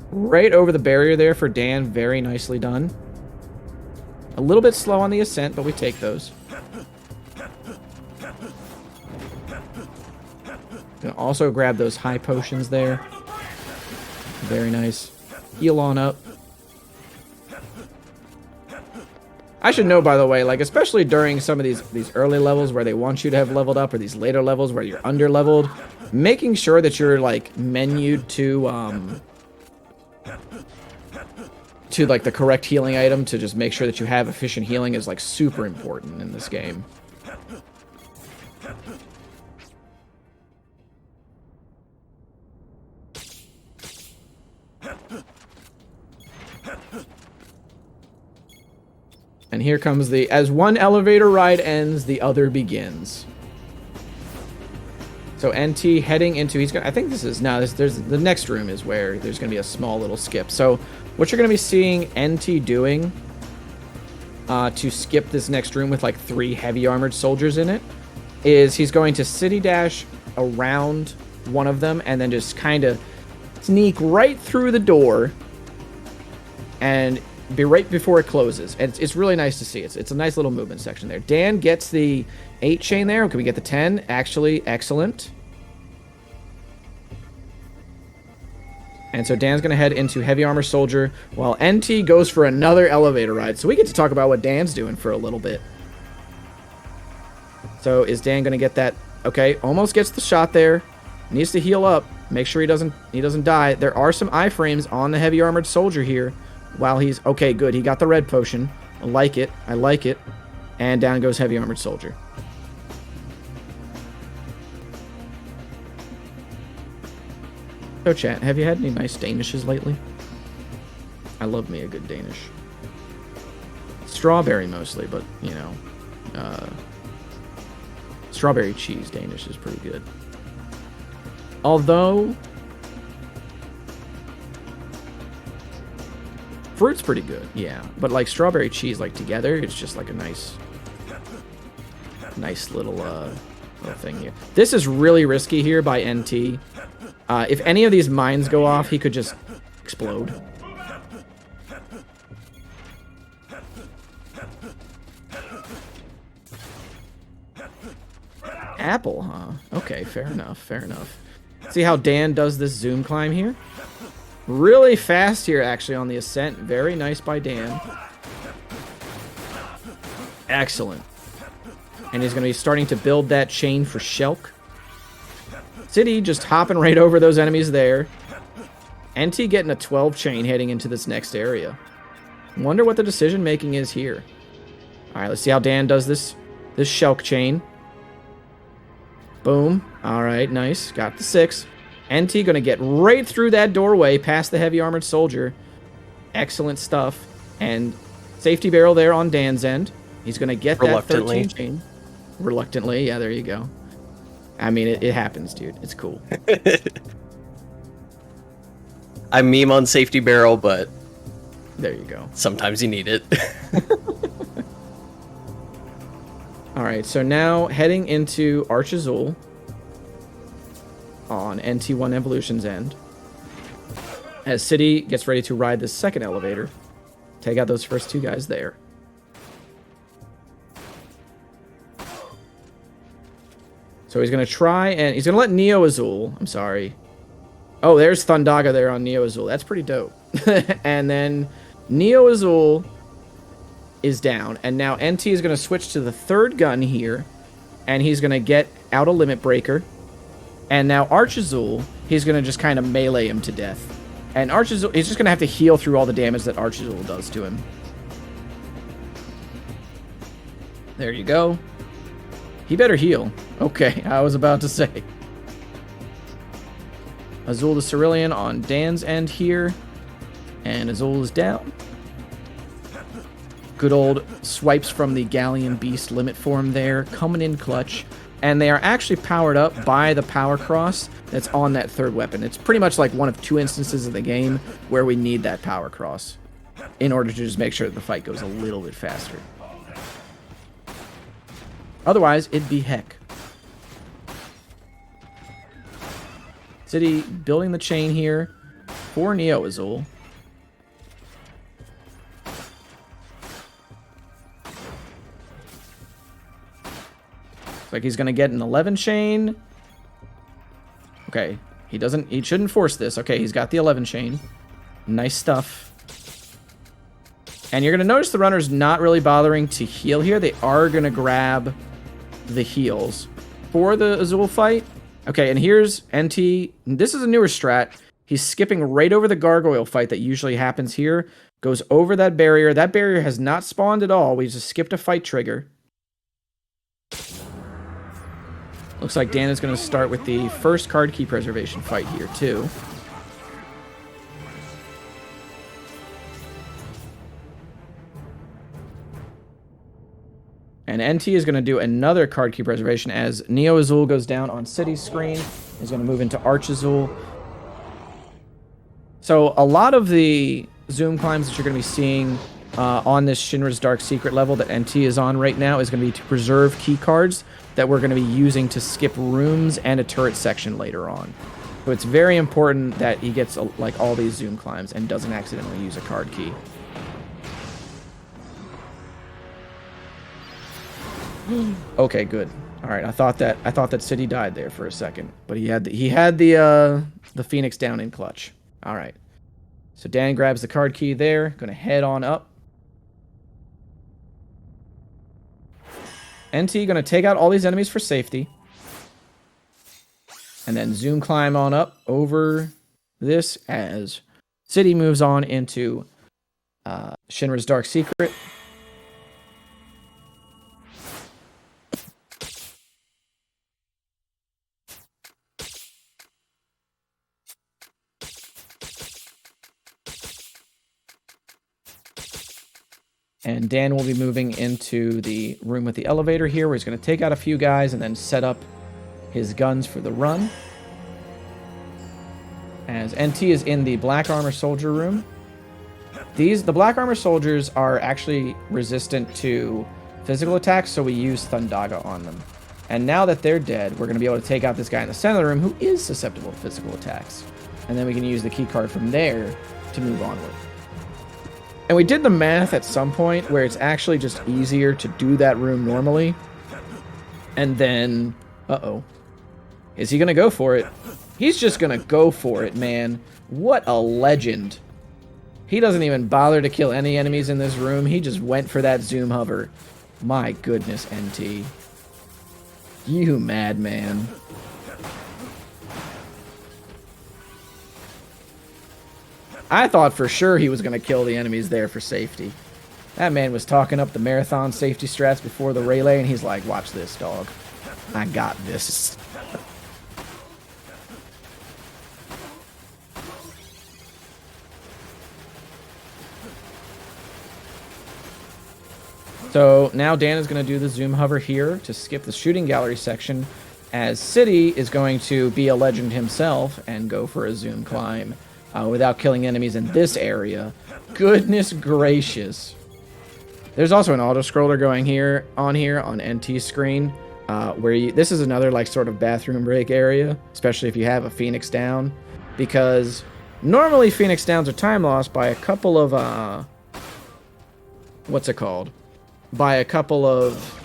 Right over the barrier there for Dan. Very nicely done. A little bit slow on the ascent, but we take those. Gonna also grab those high potions there. Very nice. Heal on up. I should know, by the way, like, especially during some of these early levels where they want you to have leveled up, or these later levels where you're under-leveled, making sure that you're, like, menued to, like, the correct healing item to just make sure that you have efficient healing is, like, super important in this game. And here comes the, as one elevator ride ends, the other begins. So NT heading into, he's gonna, I think this is, no, there's the next room is where there's gonna be a small little skip. So what you're gonna be seeing NT doing to skip this next room with like 3 heavy armored soldiers in it is he's going to city dash around one of them and then just kind of sneak right through the door and be right before it closes. And it's really nice to see. It's a nice little movement section there. Dan gets the 8 chain there. Can we get the 10? Actually, excellent. And so Dan's going to head into Heavy Armor Soldier while NT goes for another elevator ride. So we get to talk about what Dan's doing for a little bit. So is Dan going to get that? Okay, almost gets the shot there. Needs to heal up. Make sure he doesn't die. There are some iframes on the Heavy Armored Soldier here. While he's... Okay, good. He got the red potion. I like it. I like it. And down goes Heavy Armored Soldier. So, chat, have you had any nice Danishes lately? I love me a good Danish. Strawberry mostly, but, you know... strawberry cheese Danish is pretty good. Although... Fruit's pretty good, yeah. But like strawberry cheese, like together, it's just like a nice little thing here. This is really risky here by NT. If any of these mines go off, he could just explode. Apple, huh? Okay, fair enough, fair enough. See how Dan does this zoom climb here? Really fast here, actually, on the ascent. Very nice by Dan. Excellent. And he's going to be starting to build that chain for Shulk. City just hopping right over those enemies there. NT getting a 12 chain heading into this next area. Wonder what the decision making is here. Alright, let's see how Dan does this Shulk chain. Boom. Alright, nice. Got the 6. NT gonna get right through that doorway past the Heavy Armored Soldier. Excellent stuff. And safety barrel there on Dan's end. He's gonna get that 13 chain. Reluctantly, yeah, there you go. I mean, it happens, dude. It's cool. I meme on safety barrel, but... There you go. Sometimes you need it. Alright, so now heading into Arch Azul on NT1 Evolution's end. As City gets ready to ride the second elevator. Take out those first 2 guys there. So he's going to try and... He's going to let Neo Azul... I'm sorry. Oh, there's Thundaga there on Neo Azul. That's pretty dope. And then Neo Azul is down. And now NT is going to switch to the 3rd gun here. And he's going to get out a Limit Breaker. And now Arch Azul, he's going to just kind of melee him to death. And Arch Azul, he's just going to have to heal through all the damage that Arch Azul does to him. There you go. He better heal. Okay, I was about to say. Azul the Cerulean on Dan's end here. And Azul is down. Good old swipes from the Galleon Beast limit form there. Coming in clutch. And they are actually powered up by the power cross that's on that 3rd weapon. It's pretty much like one of 2 instances of the game where we need that power cross in order to just make sure that the fight goes a little bit faster. Otherwise, it'd be heck. City building the chain here for Neo Azul. Like he's gonna get an 11 chain. Okay, he shouldn't force this. Okay, he's got the 11 chain. Nice stuff. And you're going to notice the runner's not really bothering to heal here. They are going to grab the heals for the Azul fight. Okay, and here's NT. This is a newer strat. He's skipping right over the gargoyle fight that usually happens here. Goes over that barrier. That barrier has not spawned at all. We just skipped a fight trigger. Looks like Dan is going to start with the first card key preservation fight here, too. And NT is going to do another card key preservation as Neo Azul goes down on City's screen. He's going to move into Arch Azul. So a lot of the zoom climbs that you're going to be seeing on this Shinra's Dark Secret level that NT is on right now is going to be to preserve key cards that we're going to be using to skip rooms and a turret section later on. So it's very important that he gets like all these zoom climbs and doesn't accidentally use a card key. Okay, good. All right, I thought that City died there for a second, but he had the Phoenix down in clutch. All right. So Dan grabs the card key there, going to head on up. NT going to take out all these enemies for safety. And then zoom climb on up over this as City moves on into Shinra's Dark Secret. And Dan will be moving into the room with the elevator here, where he's going to take out a few guys and then set up his guns for the run. As NT is in the Black Armor Soldier room. The Black Armor Soldiers are actually resistant to physical attacks, so we use Thundaga on them. And now that they're dead, we're going to be able to take out this guy in the center of the room who is susceptible to physical attacks. And then we can use the key card from there to move onward. And we did the math at some point where it's actually just easier to do that room normally. And then, uh-oh. Is he going to go for it? He's just going to go for it, man. What a legend. He doesn't even bother to kill any enemies in this room. He just went for that zoom hover. My goodness, NT. You madman. I thought for sure he was going to kill the enemies there for safety. That man was talking up the marathon safety strats before the relay, and he's like, watch this, dog. I got this. So now Dan is going to do the zoom hover here to skip the shooting gallery section, as City is going to be a legend himself and go for a zoom climb. Without killing enemies in this area. Goodness gracious. There's also an auto-scroller going on NT's screen, where this is another like sort of bathroom break area, especially if you have a Phoenix down, because normally Phoenix downs are time lost by a couple of, what's it called? By a couple of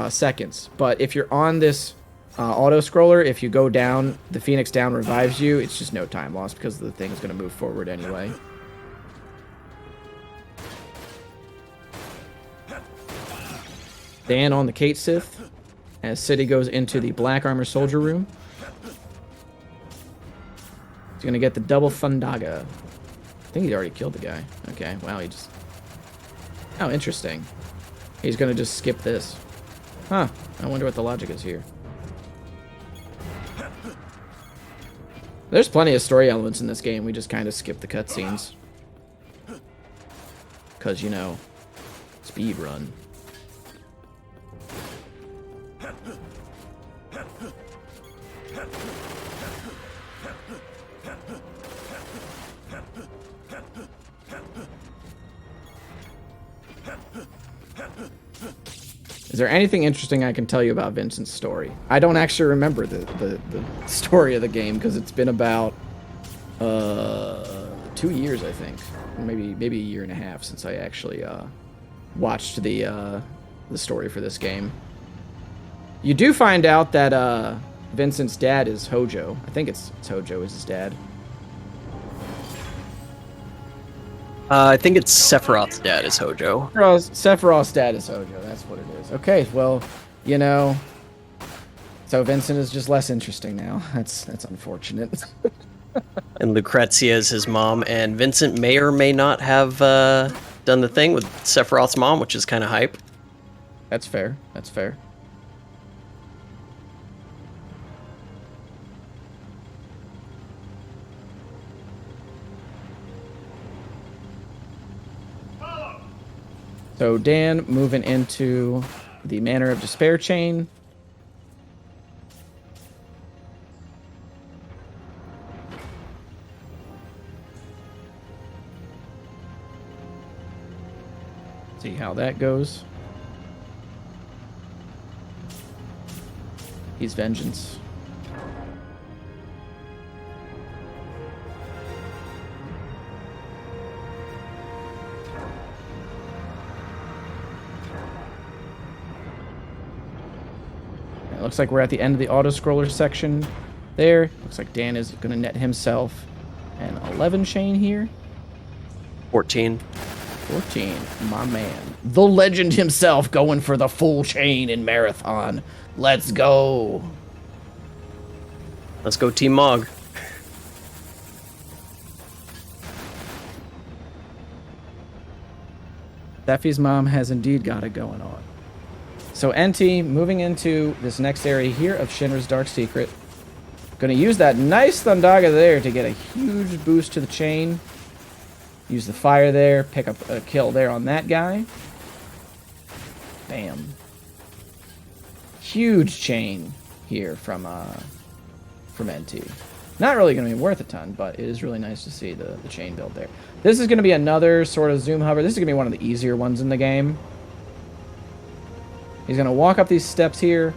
seconds. But if you're on this auto-scroller, if you go down, the Phoenix down revives you. It's just no time loss because the thing is going to move forward anyway. Dan on the Kate Sith as City goes into the Black Armor Soldier room. He's going to get the double Thundaga. I think he already killed the guy. Okay, wow, he just... Oh, interesting. He's going to just skip this. Huh, I wonder what the logic is here. There's plenty of story elements in this game. We just kind of skip the cutscenes. Because, you know, speed run. Is there anything interesting I can tell you about Vincent's story? I don't actually remember the story of the game because it's been about 2 years, I think, maybe a year and a half since I actually watched the story for this game. You do find out that Vincent's dad is Hojo. I think it's Hojo is his dad. I think it's Sephiroth's dad is Hojo. Sephiroth's dad is Hojo. That's what it is. Okay, well, you know, so Vincent is just less interesting now. That's unfortunate. And Lucrezia is his mom, and Vincent may or may not have done the thing with Sephiroth's mom, which is kind of hype. That's fair. That's fair. So Dan moving into the Manor of Despair chain. See how that goes. He's Vengeance. It looks like we're at the end of the auto-scroller section there. Looks like Dan is going to net himself an 11 chain here. 14. 14, my man. The legend himself going for the full chain in Marathon. Let's go. Let's go Team Mog. Steffi's mom has indeed got it going on. So NT moving into this next area here of Shinra's Dark Secret. Going to use that nice Thundaga there to get a huge boost to the chain. Use the fire there, pick up a kill there on that guy. Bam. Huge chain here from NT. Not really going to be worth a ton, but it is really nice to see the chain build there. This is going to be another sort of zoom hover. This is going to be one of the easier ones in the game. He's going to walk up these steps here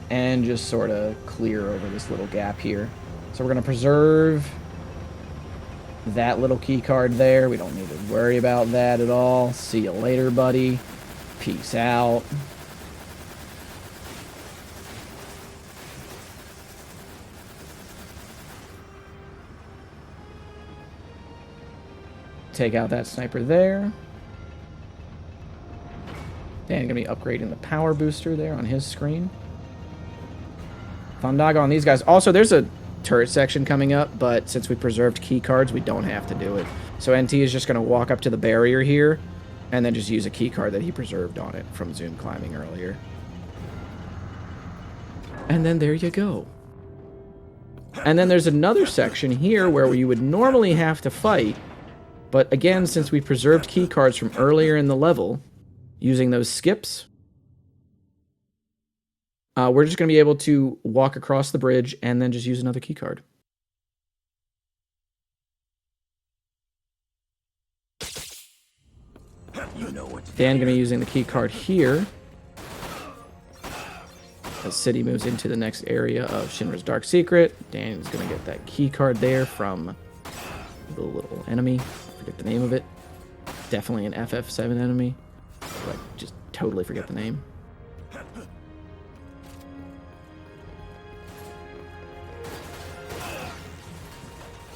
and just sort of clear over this little gap here. So we're going to preserve that little key card there. We don't need to worry about that at all. See you later, buddy. Peace out. Take out that sniper there. Dan gonna be upgrading the power booster there on his screen. Thundaga on these guys. Also, there's a turret section coming up, but since we preserved key cards, we don't have to do it. So NT is just going to walk up to the barrier here and then just use a key card that he preserved on it from zoom climbing earlier. And then there you go. And then there's another section here where you would normally have to fight, but again, since we preserved key cards from earlier in the level, using those skips, we're just going to be able to walk across the bridge and then just use another key card. Dan going to be using the key card here as City moves into the next area of Shinra's Dark Secret. Dan is going to get that key card there from the little enemy. I forget the name of it. Definitely an FF7 enemy. But I just totally forget the name.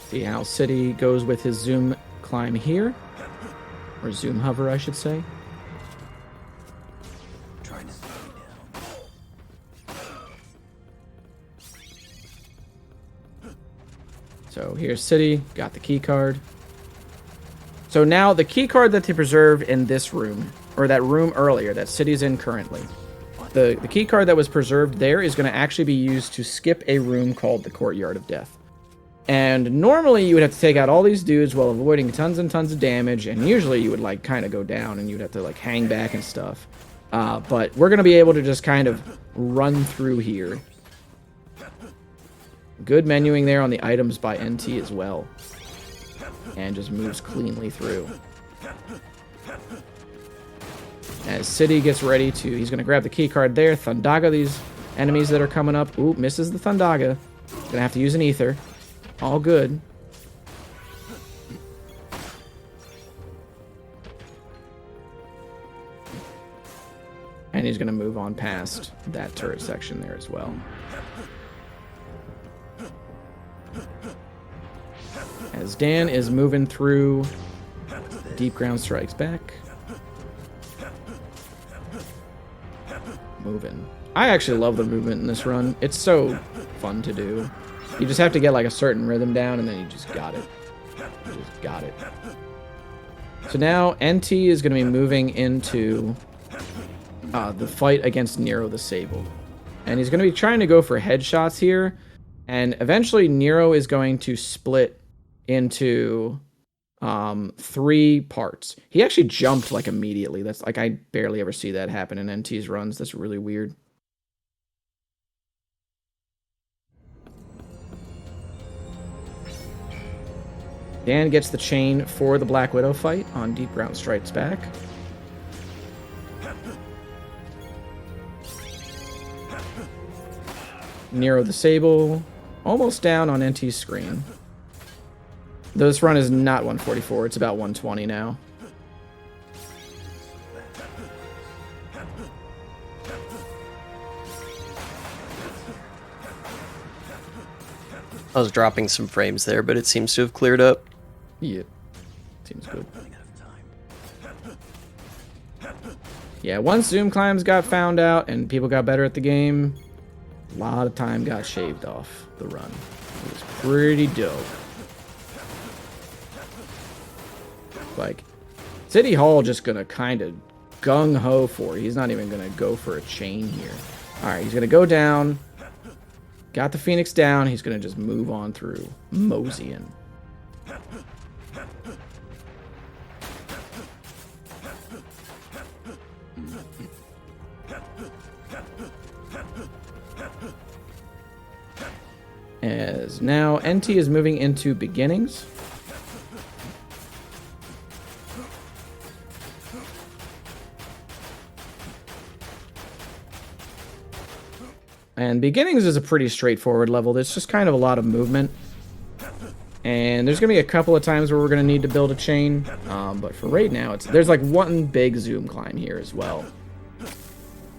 See how City goes with his zoom climb here. Or zoom hover, I should say. So here's City, got the key card. So now the key card that they preserve in this room, or that room earlier that City's in currently, the key card that was preserved there is going to actually be used to skip a room called the Courtyard of Death. And normally you would have to take out all these dudes while avoiding tons and tons of damage, and usually you would like kind of go down and you'd have to like hang back and stuff. But we're going to be able to just kind of run through here. Good menuing there on the items by NT as well. And just moves cleanly through. As City gets ready to, he's going to grab the key card there, Thundaga these enemies that are coming up. Ooh, misses the Thundaga. Going to have to use an Ether. All good. And he's going to move on past that turret section there as well. As as Dan is moving through Deep Ground Strikes back. Moving. I actually love the movement in this run. It's so fun to do. You just have to get like a certain rhythm down and then you just got it. You just got it. So now NT is going to be moving into the fight against Nero the Sable. And he's going to be trying to go for headshots here. And eventually Nero is going to split into 3 parts. He actually jumped like immediately. That's like, I barely ever see that happen in NT's runs. That's really weird. Dan gets the chain for the Black Widow fight on Deep Ground Strikes back. Nero the Sable, almost down on NT's screen. Though this run is not 144, it's about 120 now. I was dropping some frames there, but it seems to have cleared up. Yeah, seems good. Yeah, once Zoom climbs got found out and people got better at the game, a lot of time got shaved off the run. It was pretty dope. Like, City Hall just gonna kind of gung-ho for it. He's not even gonna go for a chain here. Alright, he's gonna go down. Got the Phoenix down. He's gonna just move on through. Moseying. As now NT is moving into beginnings. And beginnings is a pretty straightforward level. There's just kind of a lot of movement. And there's going to be a couple of times where we're going to need to build a chain. But for right now, there's like one big zoom climb here as well.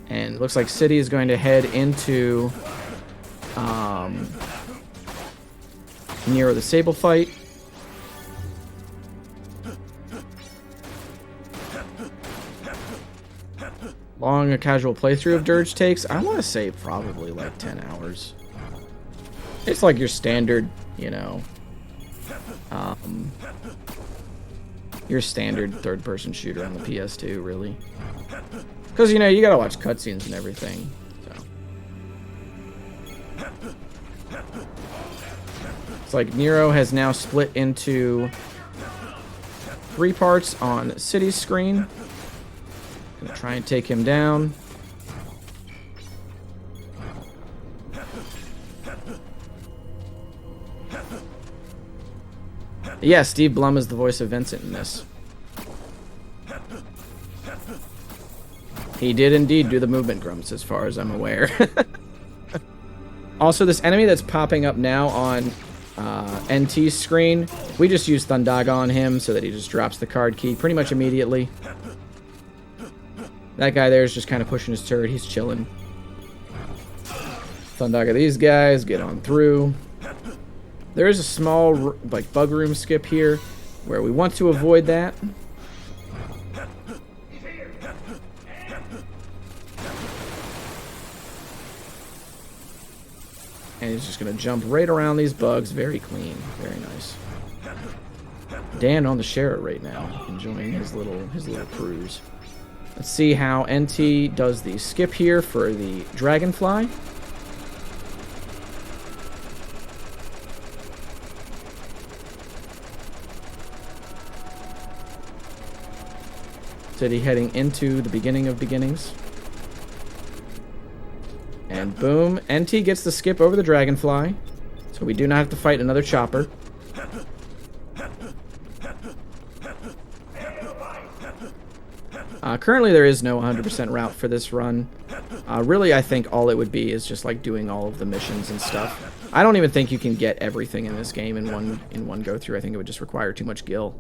And it looks like City is going to head into Nero the Sable fight. Long a casual playthrough of Dirge takes? I want to say probably like 10 hours. It's like your standard, you know, your standard third-person shooter on the PS2, really. Because, you know, you gotta watch cutscenes and everything. So. It's like Nero has now split into 3 parts on City's screen. Gonna try and take him down. Yeah, Steve Blum is the voice of Vincent in this. He did indeed do the movement grumps, as far as I'm aware. Also, this enemy that's popping up now on NT's screen, we just use Thundaga on him so that he just drops the card key pretty much immediately. That guy there is just kind of pushing his turret. He's chilling. Thundaga these guys, get on through. There is a small like bug room skip here where we want to avoid that. And he's just going to jump right around these bugs. Very clean. Very nice. Dan on the Sheriff right now, enjoying his little cruise. Let's see how NT does the skip here for the Dragonfly. City heading into the beginning of beginnings. And boom, NT gets the skip over the Dragonfly. So we do not have to fight another chopper. Currently there is no 100% route for this run. Really, I think all it would be is just like doing all of the missions and stuff. I don't even think you can get everything in this game in one go through. I think it would just require too much gil.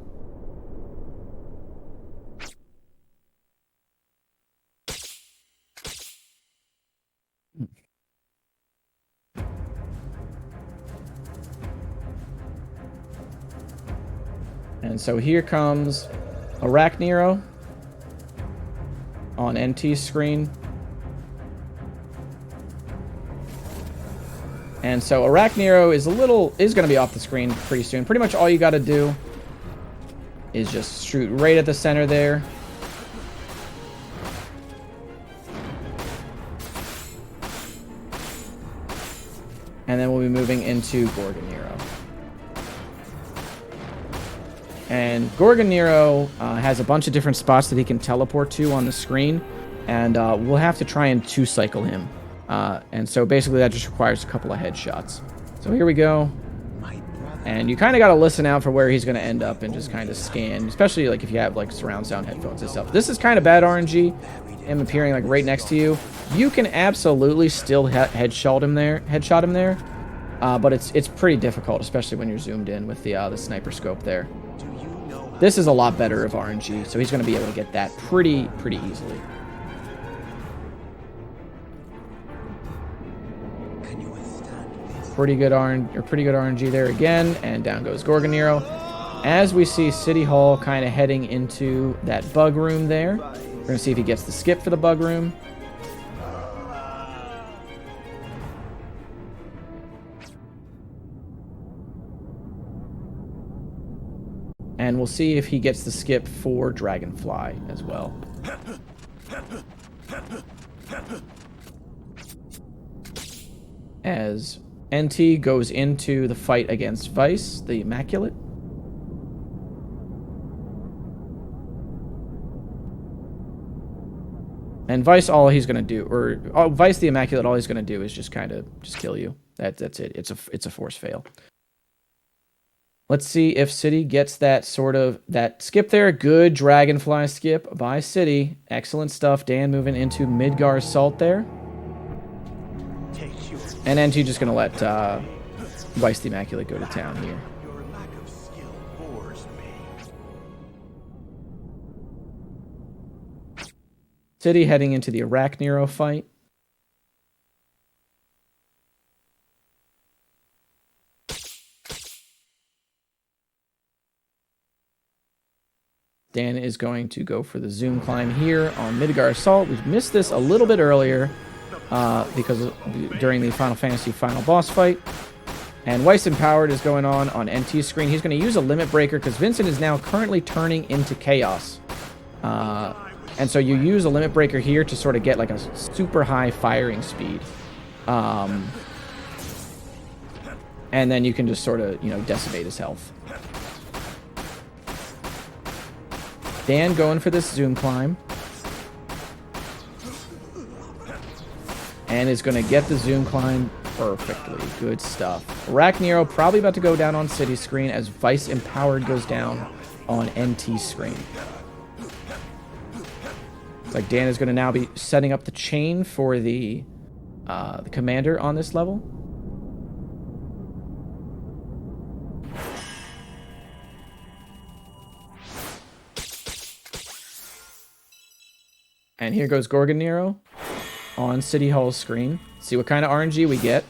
And so here comes Arachnero on NT's screen. And so Arachnero is going to be off the screen pretty soon. Pretty much all you got to do is just shoot right at the center there. And then we'll be moving into Gorgonero. And Gorgonero has a bunch of different spots that he can teleport to on the screen. And we'll have to try and 2-cycle him. And so basically that just requires a couple of headshots. So here we go. And you kind of got to listen out for where he's going to end up and just kind of scan, especially like if you have like surround sound headphones and stuff. This is kind of bad RNG, him appearing like right next to you. You can absolutely still headshot him there, but it's pretty difficult, especially when you're zoomed in with the sniper scope there. This is a lot better of RNG, so he's going to be able to get that pretty easily. Pretty good RNG there again, and down goes Gorgonero. As we see City Hall kind of heading into that bug room there. We're going to see if he gets the skip for the bug room. And we'll see if he gets the skip for Dragonfly as well. As NT goes into the fight against Vice, the Immaculate. And Vice, all he's going to do, Vice the Immaculate, all he's going to do is just kind of kill you. That's it. It's a force fail. Let's see if City gets that that skip there. Good Dragonfly skip by City. Excellent stuff. Dan moving into Midgar Assault there. And NT just going to let Vice the Immaculate go to town here. City heading into the Arachnero fight. Dan is going to go for the zoom climb here on Midgar Assault. We missed this a little bit earlier because during the Final Fantasy final boss fight. And Weiss Empowered is going on NT's screen. He's going to use a limit breaker because Vincent is now currently turning into Chaos. And so you use a limit breaker here to sort of get like a super high firing speed. And then you can just sort of, decimate his health. Dan going for this zoom climb. And is going to get the zoom climb perfectly. Good stuff. Arachnero probably about to go down on City screen as Vice Empowered goes down on NT screen. It's like Dan is going to now be setting up the chain for the commander on this level. And here goes Gorgonero on City Hall's screen. See what kind of RNG we get.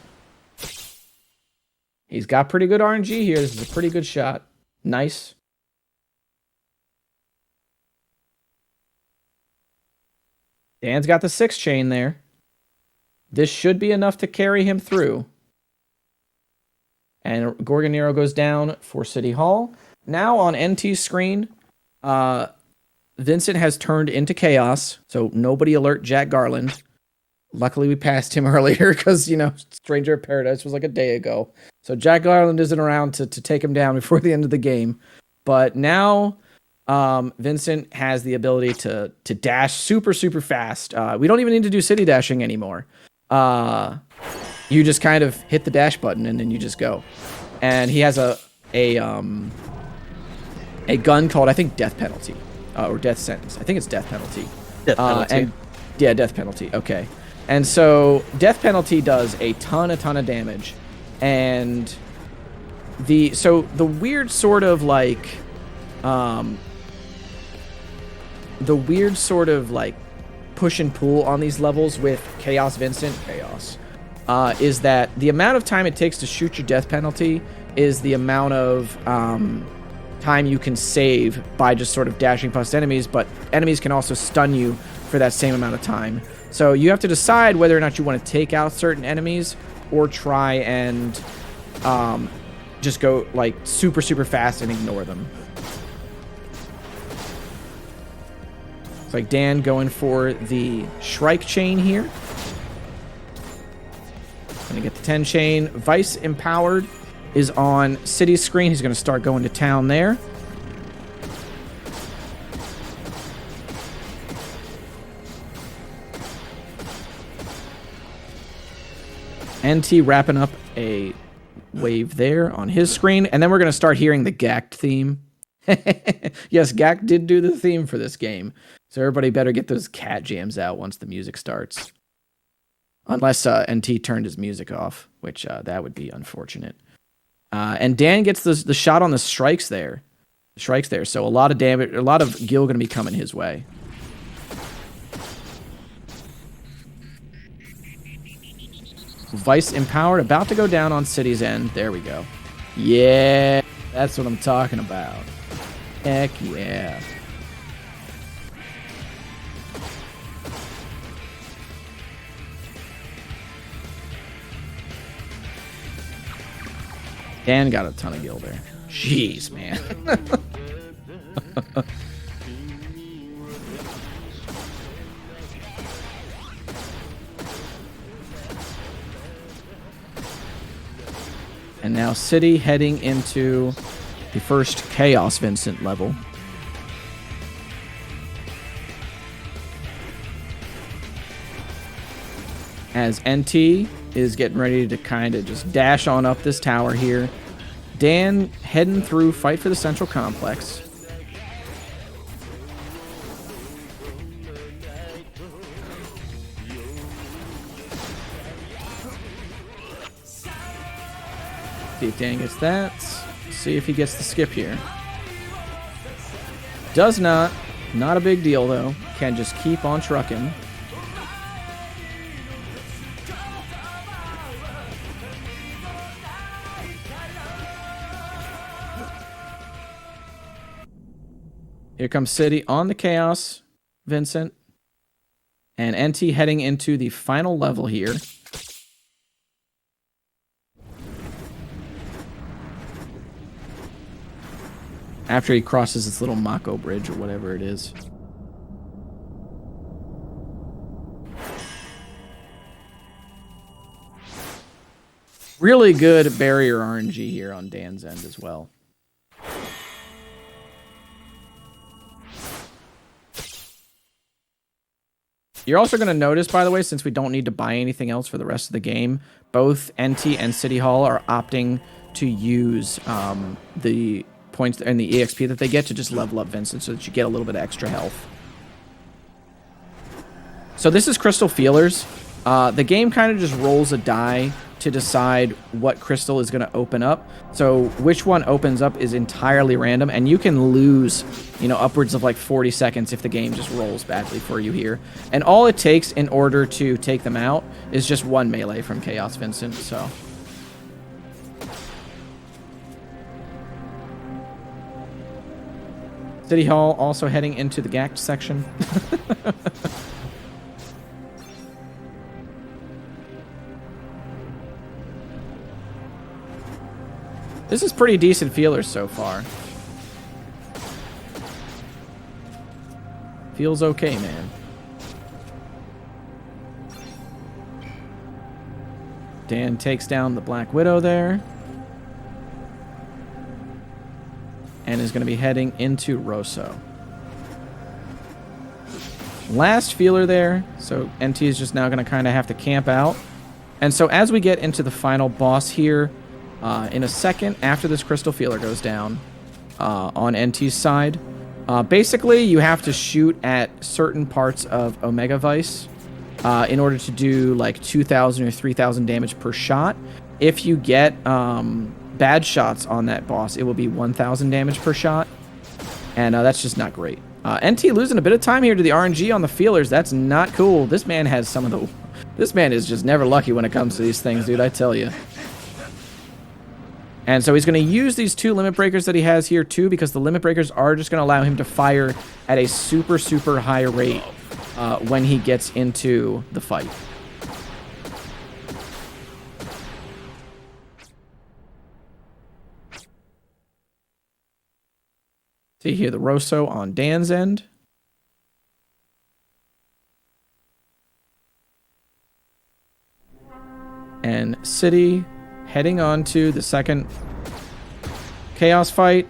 He's got pretty good RNG here. This is a pretty good shot. Nice. Dan's got the 6 chain there. This should be enough to carry him through. And Gorgonero goes down for City Hall. Now on NT's screen, Vincent has turned into Chaos, so nobody alert Jack Garland. Luckily, we passed him earlier because, Stranger of Paradise was like a day ago. So Jack Garland isn't around to take him down before the end of the game. But now Vincent has the ability to dash super, super fast. We don't even need to do city dashing anymore. You just kind of hit the dash button and then you just go. And he has a gun called, I think, Death Penalty. Or Death Sentence. I think it's Death Penalty. Death Penalty. Death Penalty. Okay. And so Death Penalty does a ton of damage. And the weird sort of like push and pull on these levels with Chaos Vincent is that the amount of time it takes to shoot your Death Penalty is the amount of time you can save by just sort of dashing past enemies, but enemies can also stun you for that same amount of time. So you have to decide whether or not you want to take out certain enemies or try and just go like super, super fast and ignore them. It's like Dan going for the Shrike chain here. Gonna get the 10 chain. Vice Empowered is on City's screen. He's gonna start going to town there. NT wrapping up a wave there on his screen. And then we're gonna start hearing the Gact theme. Yes, Gact did do the theme for this game. So everybody better get those cat jams out once the music starts. Unless NT turned his music off, which that would be unfortunate. And Dan gets the shot on the strikes there. So a lot of damage, a lot of gil going to be coming his way. Vice Empowered about to go down on City's end. There we go. Yeah, that's what I'm talking about. Heck yeah. Dan got a ton of gil there. Jeez, man. And now City heading into the first Chaos Vincent level. As NT is getting ready to kind of just dash on up this tower here. Dan heading through, fight for the central complex. See if Dan gets that. See if he gets the skip here. Does not. Not a big deal though. Can just keep on trucking. Here comes City on the Chaos, Vincent. And NT heading into the final level here. After he crosses this little Mako bridge or whatever it is. Really good barrier RNG here on Dan's end as well. You're also going to notice, by the way, since we don't need to buy anything else for the rest of the game, both NT and City Hall are opting to use the points and the EXP that they get to just level up Vincent so that you get a little bit of extra health. So this is Crystal Feelers. The game kind of just rolls a die to decide what crystal is going to open up. So which one opens up is entirely random, and you can lose, you know, upwards of like 40 seconds if the game just rolls badly for you here. And all it takes in order to take them out is just one melee from Chaos Vincent, so... City Hall also heading into the Gact section. This is pretty decent feelers so far. Feels okay, man. Dan takes down the Black Widow there. And is going to be heading into Rosso. Last feeler there. So NT is just now going to kind of have to camp out. And so as we get into the final boss here, in a second after this crystal feeler goes down on NT's side, basically you have to shoot at certain parts of Omega Vice in order to do like 2,000 or 3,000 damage per shot. If you get bad shots on that boss, it will be 1,000 damage per shot, and that's just not great. NT losing a bit of time here to the RNG on the feelers. That's not cool. This man has some of the... This man is just never lucky when it comes to these things, dude, I tell you. And so he's going to use these 2 limit breakers that he has here too, because the limit breakers are just going to allow him to fire at a super, super high rate when he gets into the fight. See here the Rosso on Dan's end. And City heading on to the second Chaos fight.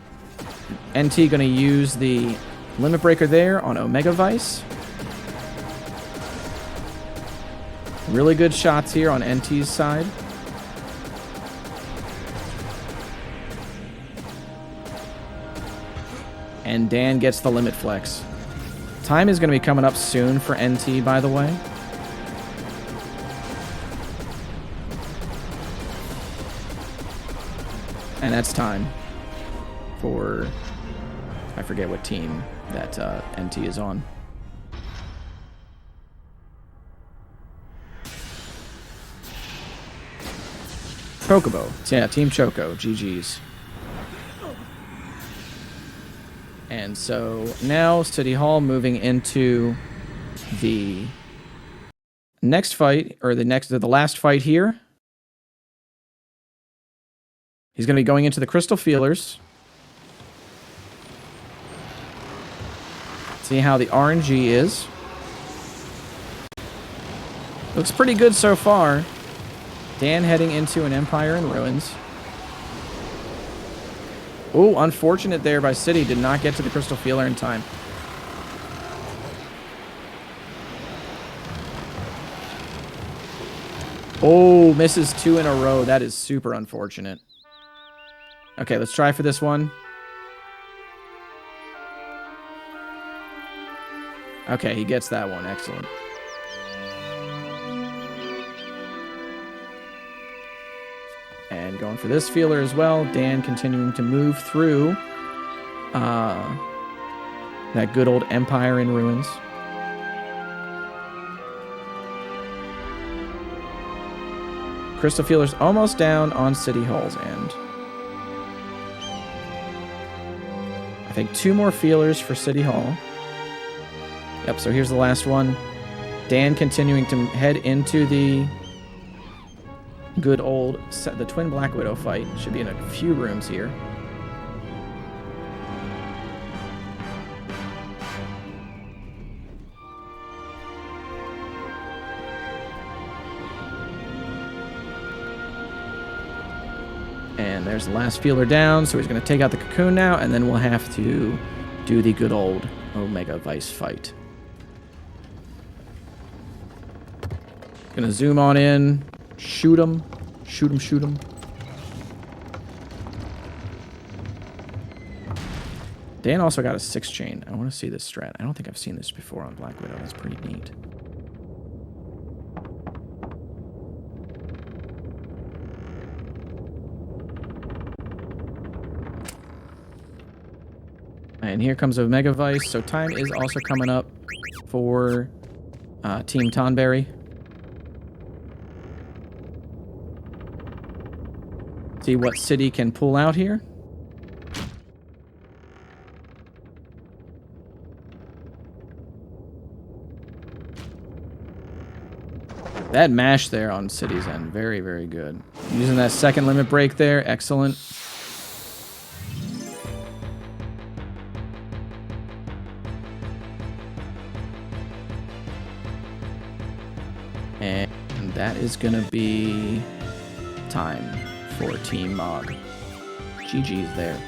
NT going to use the limit breaker there on Omega Vice. Really good shots here on NT's side. And Dan gets the limit flex. Time is going to be coming up soon for NT, by the way. And that's time for... I forget what team that NT is on. Chocobo. Yeah, Team Choco. GG's. And so now City Hall moving into the next fight, or the last fight here. He's going to be going into the Crystal Feelers. See how the RNG is. Looks pretty good so far. Dan heading into an Empire in Ruins. Oh, unfortunate there by City. Did not get to the Crystal Feeler in time. Oh, misses 2 in a row. That is super unfortunate. Okay, let's try for this one. Okay, he gets that one. Excellent. And going for this feeler as well. Dan continuing to move through that good old Empire in Ruins. Crystal Feeler's almost down on City Hall's end. I think 2 more feelers for City Hall. Yep, so here's the last one. Dan continuing to head into the good old the Twin Black Widow fight. Should be in a few rooms here. And there's the last feeler down, so he's going to take out the cocoon now, and then we'll have to do the good old Omega Vice fight. Gonna zoom on in. Shoot him. Shoot him, shoot him. Dan also got a 6-chain. I want to see this strat. I don't think I've seen this before on Black Widow. That's pretty neat. And here comes Omega Vice. So time is also coming up for Team Tonberry. See what City can pull out here. That mash there on City's end. Very, very good. Using that second limit break there. Excellent. And that is going to be time for Team Mog. GG's there.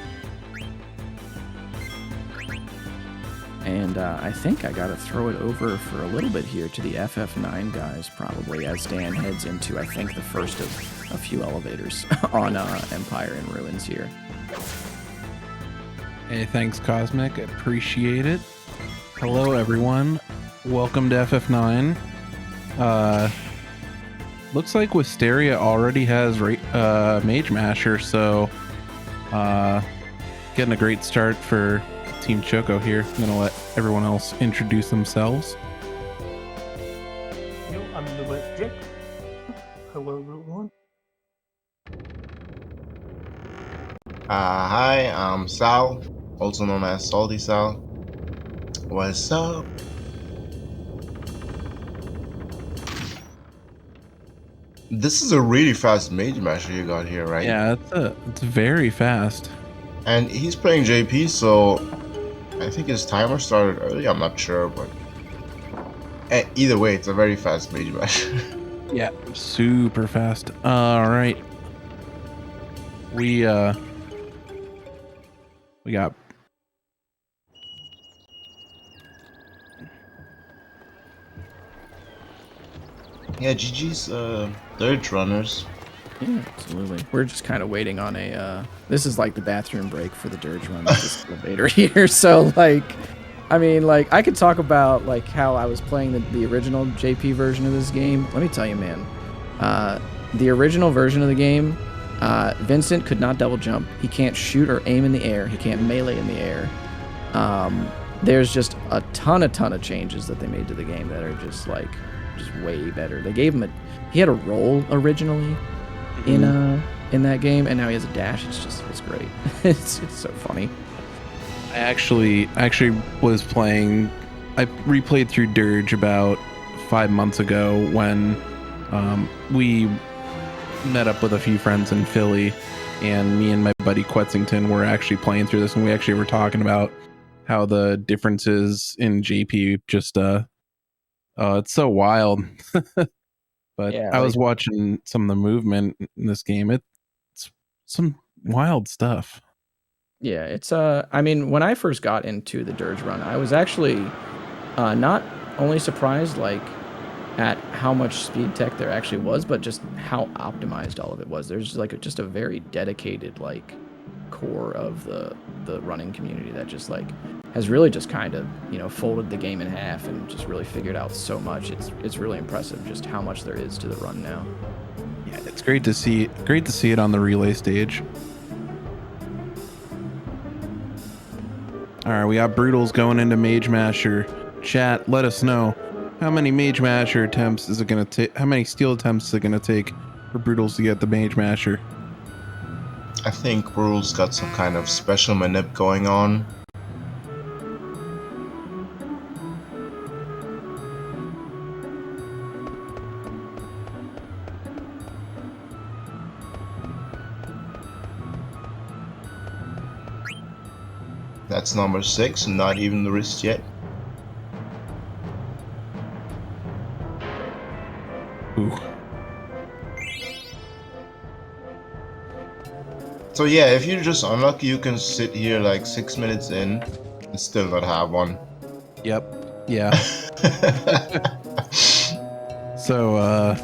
And I think I gotta throw it over for a little bit here to the FF9 guys, probably, as Dan heads into, I think, the first of a few elevators on Empire in Ruins here. Hey, thanks, Cosmic. Appreciate it. Hello, everyone. Welcome to FF9. Looks like Wisteria already has Mage Masher, so getting a great start for Team Choco here. I'm gonna let everyone else introduce themselves. Yo, I'm the Wet Jack. Hello, everyone. Hi, I'm Sal, also known as Salty Sal. What's up? This is a really fast mage masher you got here, right? Yeah, it's very fast. And he's playing JP, so I think his timer started early. I'm not sure, but either way, it's a very fast mage masher. Yeah, super fast. All right, we got. Yeah, GG's Dirge runners. Yeah, absolutely. We're just kind of waiting on a. This is like the bathroom break for the Dirge run. This elevator here. So like, I mean, like I could talk about like how I was playing the original JP version of this game. Let me tell you, man. The original version of the game, Vincent could not double jump. He can't shoot or aim in the air. He can't melee in the air. There's just a ton of changes that they made to the game that are just way better. They gave him he had a roll originally in that game, and now he has a dash. It's great. it's so funny. I actually was playing. I replayed through Dirge about 5 months ago when we met up with a few friends in Philly, and me and my buddy Quetzington were actually playing through this, and we actually were talking about how the differences in JP just it's so wild. But yeah, I was watching some of the movement in this game. It's some wild stuff. Yeah, it's I mean, when I first got into the Dirge run, I was actually not only surprised at how much speed tech there actually was, but just how optimized all of it was. There's just a very dedicated core of the running community that just has really just kind of folded the game in half and just really figured out so much. It's really impressive just how much there is to the run now. Yeah, it's great to see it on the relay stage. All right, we got Brutals going into Mage Masher. Chat, let us know how many Mage Masher attempts is it going to take? How many steal attempts is it going to take for Brutals to get the Mage Masher? I think Brutals got some kind of special manip going on. That's number 6, not even the wrist yet. Ooh. So yeah, if you're just unlucky, you can sit here 6 minutes in and still not have one. Yep. Yeah. So,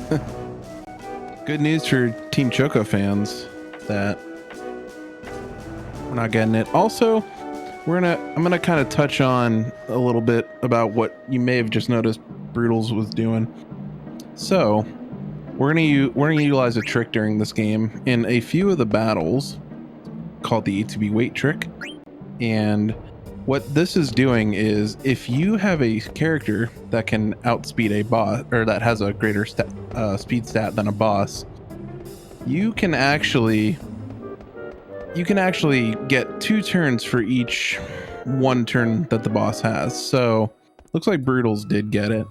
good news for Team Choco fans that we're not getting it. Also, I'm gonna kind of touch on a little bit about what you may have just noticed Brutals was doing. So, we're gonna utilize a trick during this game in a few of the battles called the A2B wait trick. And what this is doing is, if you have a character that can outspeed a boss, or that has a greater speed stat than a boss, you can actually get 2 turns for each 1 turn that the boss has. So looks like Brutals did get it.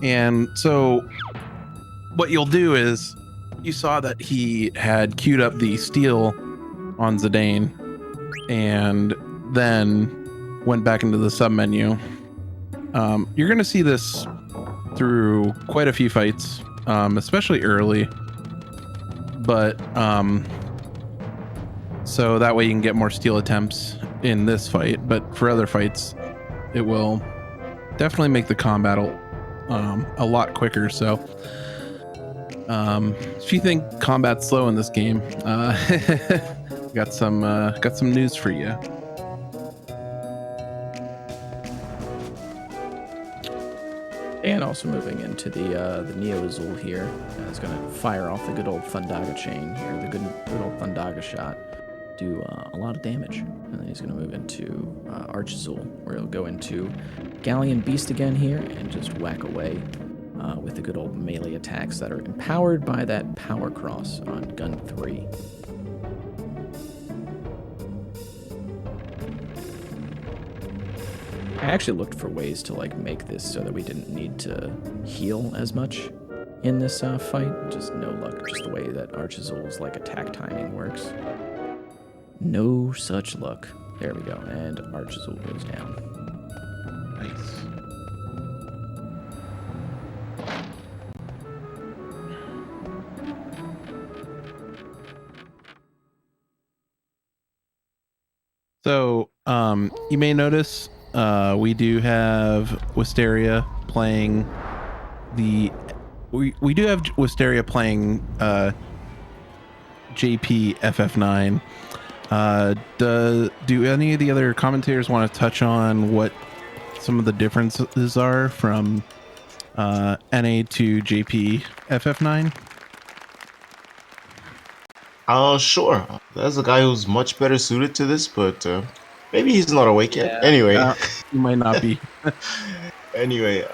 And so what you'll do is, you saw that he had queued up the steal on Zidane and then went back into the sub menu. You're going to see this through quite a few fights, especially early. But so that way you can get more steal attempts in this fight. But for other fights, it will definitely make the combat a lot quicker. So if you think combat's slow in this game, got some news for you. And also moving into the Neo Azul here, is going to fire off the good old Thundaga chain here, the good old Thundaga shot, do a lot of damage. And then he's going to move into Arch Azul, where he'll go into Galleon Beast again here and just whack away with the good old melee attacks that are empowered by that Power Cross on Gun 3. I actually looked for ways to like make this so that we didn't need to heal as much in this fight. Just no luck, just the way that Archazul's like attack timing works. No such luck. There we go, and Archazul goes down. Nice. So, you may notice we do have Wisteria playing the. We do have Wisteria playing JP FF9. Do any of the other commentators want to touch on what some of the differences are from NA to JP FF9? Sure. There's a guy who's much better suited to this, but maybe he's not awake yet. Anyway, He might not be. anyway,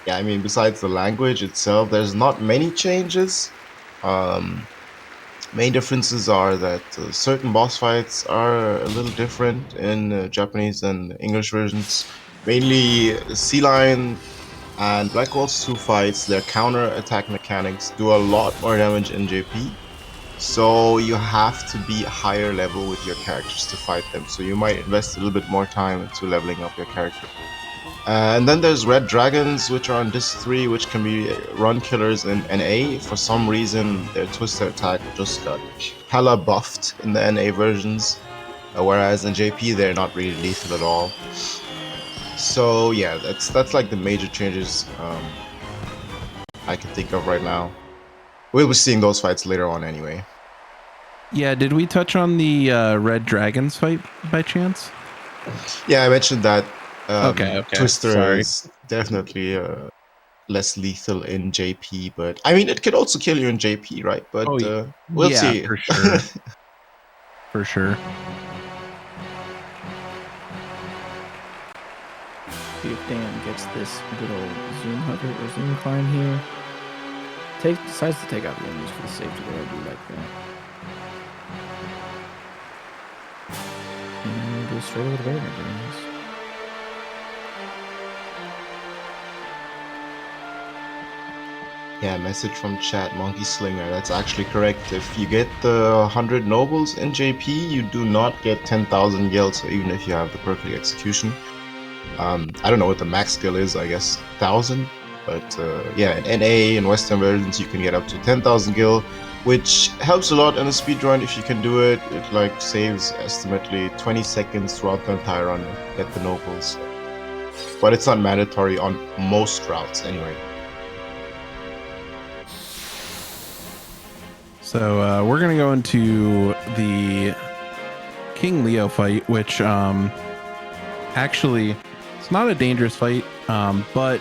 yeah, I mean, besides the language itself, there's not many changes. Main differences are that certain boss fights are a little different in Japanese and English versions. Mainly Sea Lion and Black Waltz 2 fights, their counter attack mechanics do a lot more damage in JP. So you have to be higher level with your characters to fight them. So you might invest a little bit more time into leveling up your character. And then there's Red Dragons, which are on Disc 3, which can be run killers in NA. For some reason, their twisted attack just got hella buffed in the NA versions. Whereas in JP, they're not really lethal at all. So yeah, that's like the major changes I can think of right now. We'll be seeing those fights later on anyway. Yeah, did we touch on the Red Dragons fight by chance? Yeah, I mentioned that. Okay. Twister Sorry. is definitely less lethal in JP, but I mean, it could also kill you in JP, right? But we'll see. For sure. For sure. See if Dan gets this good old zoom hover or zoom climb here. Decides to take out the enemies for the safety there. I do like that. And go straight over the barrier. Very nice. Yeah, message from chat, Monkey Slinger. That's actually correct. If you get the 100 nobles in JP, you do not get 10,000 gil, so even if you have the perfect execution. I don't know what the max skill is, I guess 1,000. But yeah, in NA and Western versions, you can get up to 10,000 gil, which helps a lot in a speedrun if you can do it. It like saves estimately 20 seconds throughout the entire run to get the nobles. But it's not mandatory on most routes anyway. So we're going to go into the King Leo fight, which actually, it's not a dangerous fight, but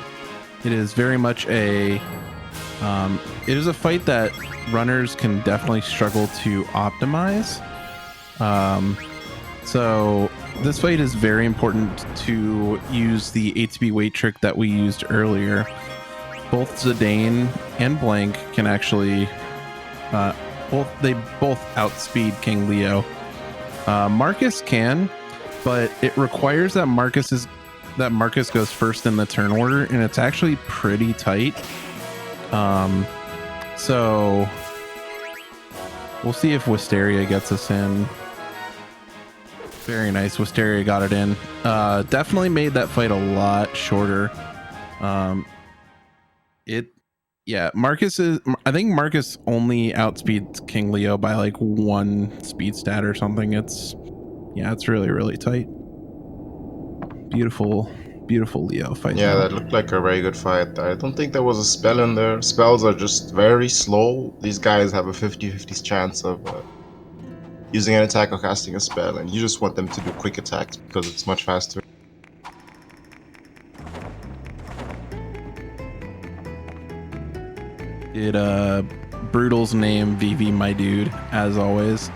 it is very much it is a fight that runners can definitely struggle to optimize. So this fight is very important to use the ATB weight trick that we used earlier. Both Zidane and Blank can actually both outspeed King Leo. Marcus can, but it requires that Marcus goes first in the turn order, and it's actually pretty tight. So we'll see if Wisteria gets us in. Very nice. Wisteria got it in. Definitely made that fight a lot shorter. I think Marcus only outspeeds King Leo by like 1 speed stat or something. It's really, really tight. Beautiful Leo fight. Yeah, that looked like a very good fight. I don't think there was a spell in there. Spells are just very slow. These guys have a 50-50 chance of using an attack or casting a spell, and you just want them to do quick attacks because it's much faster. Did Brutal's name VV my dude, as always.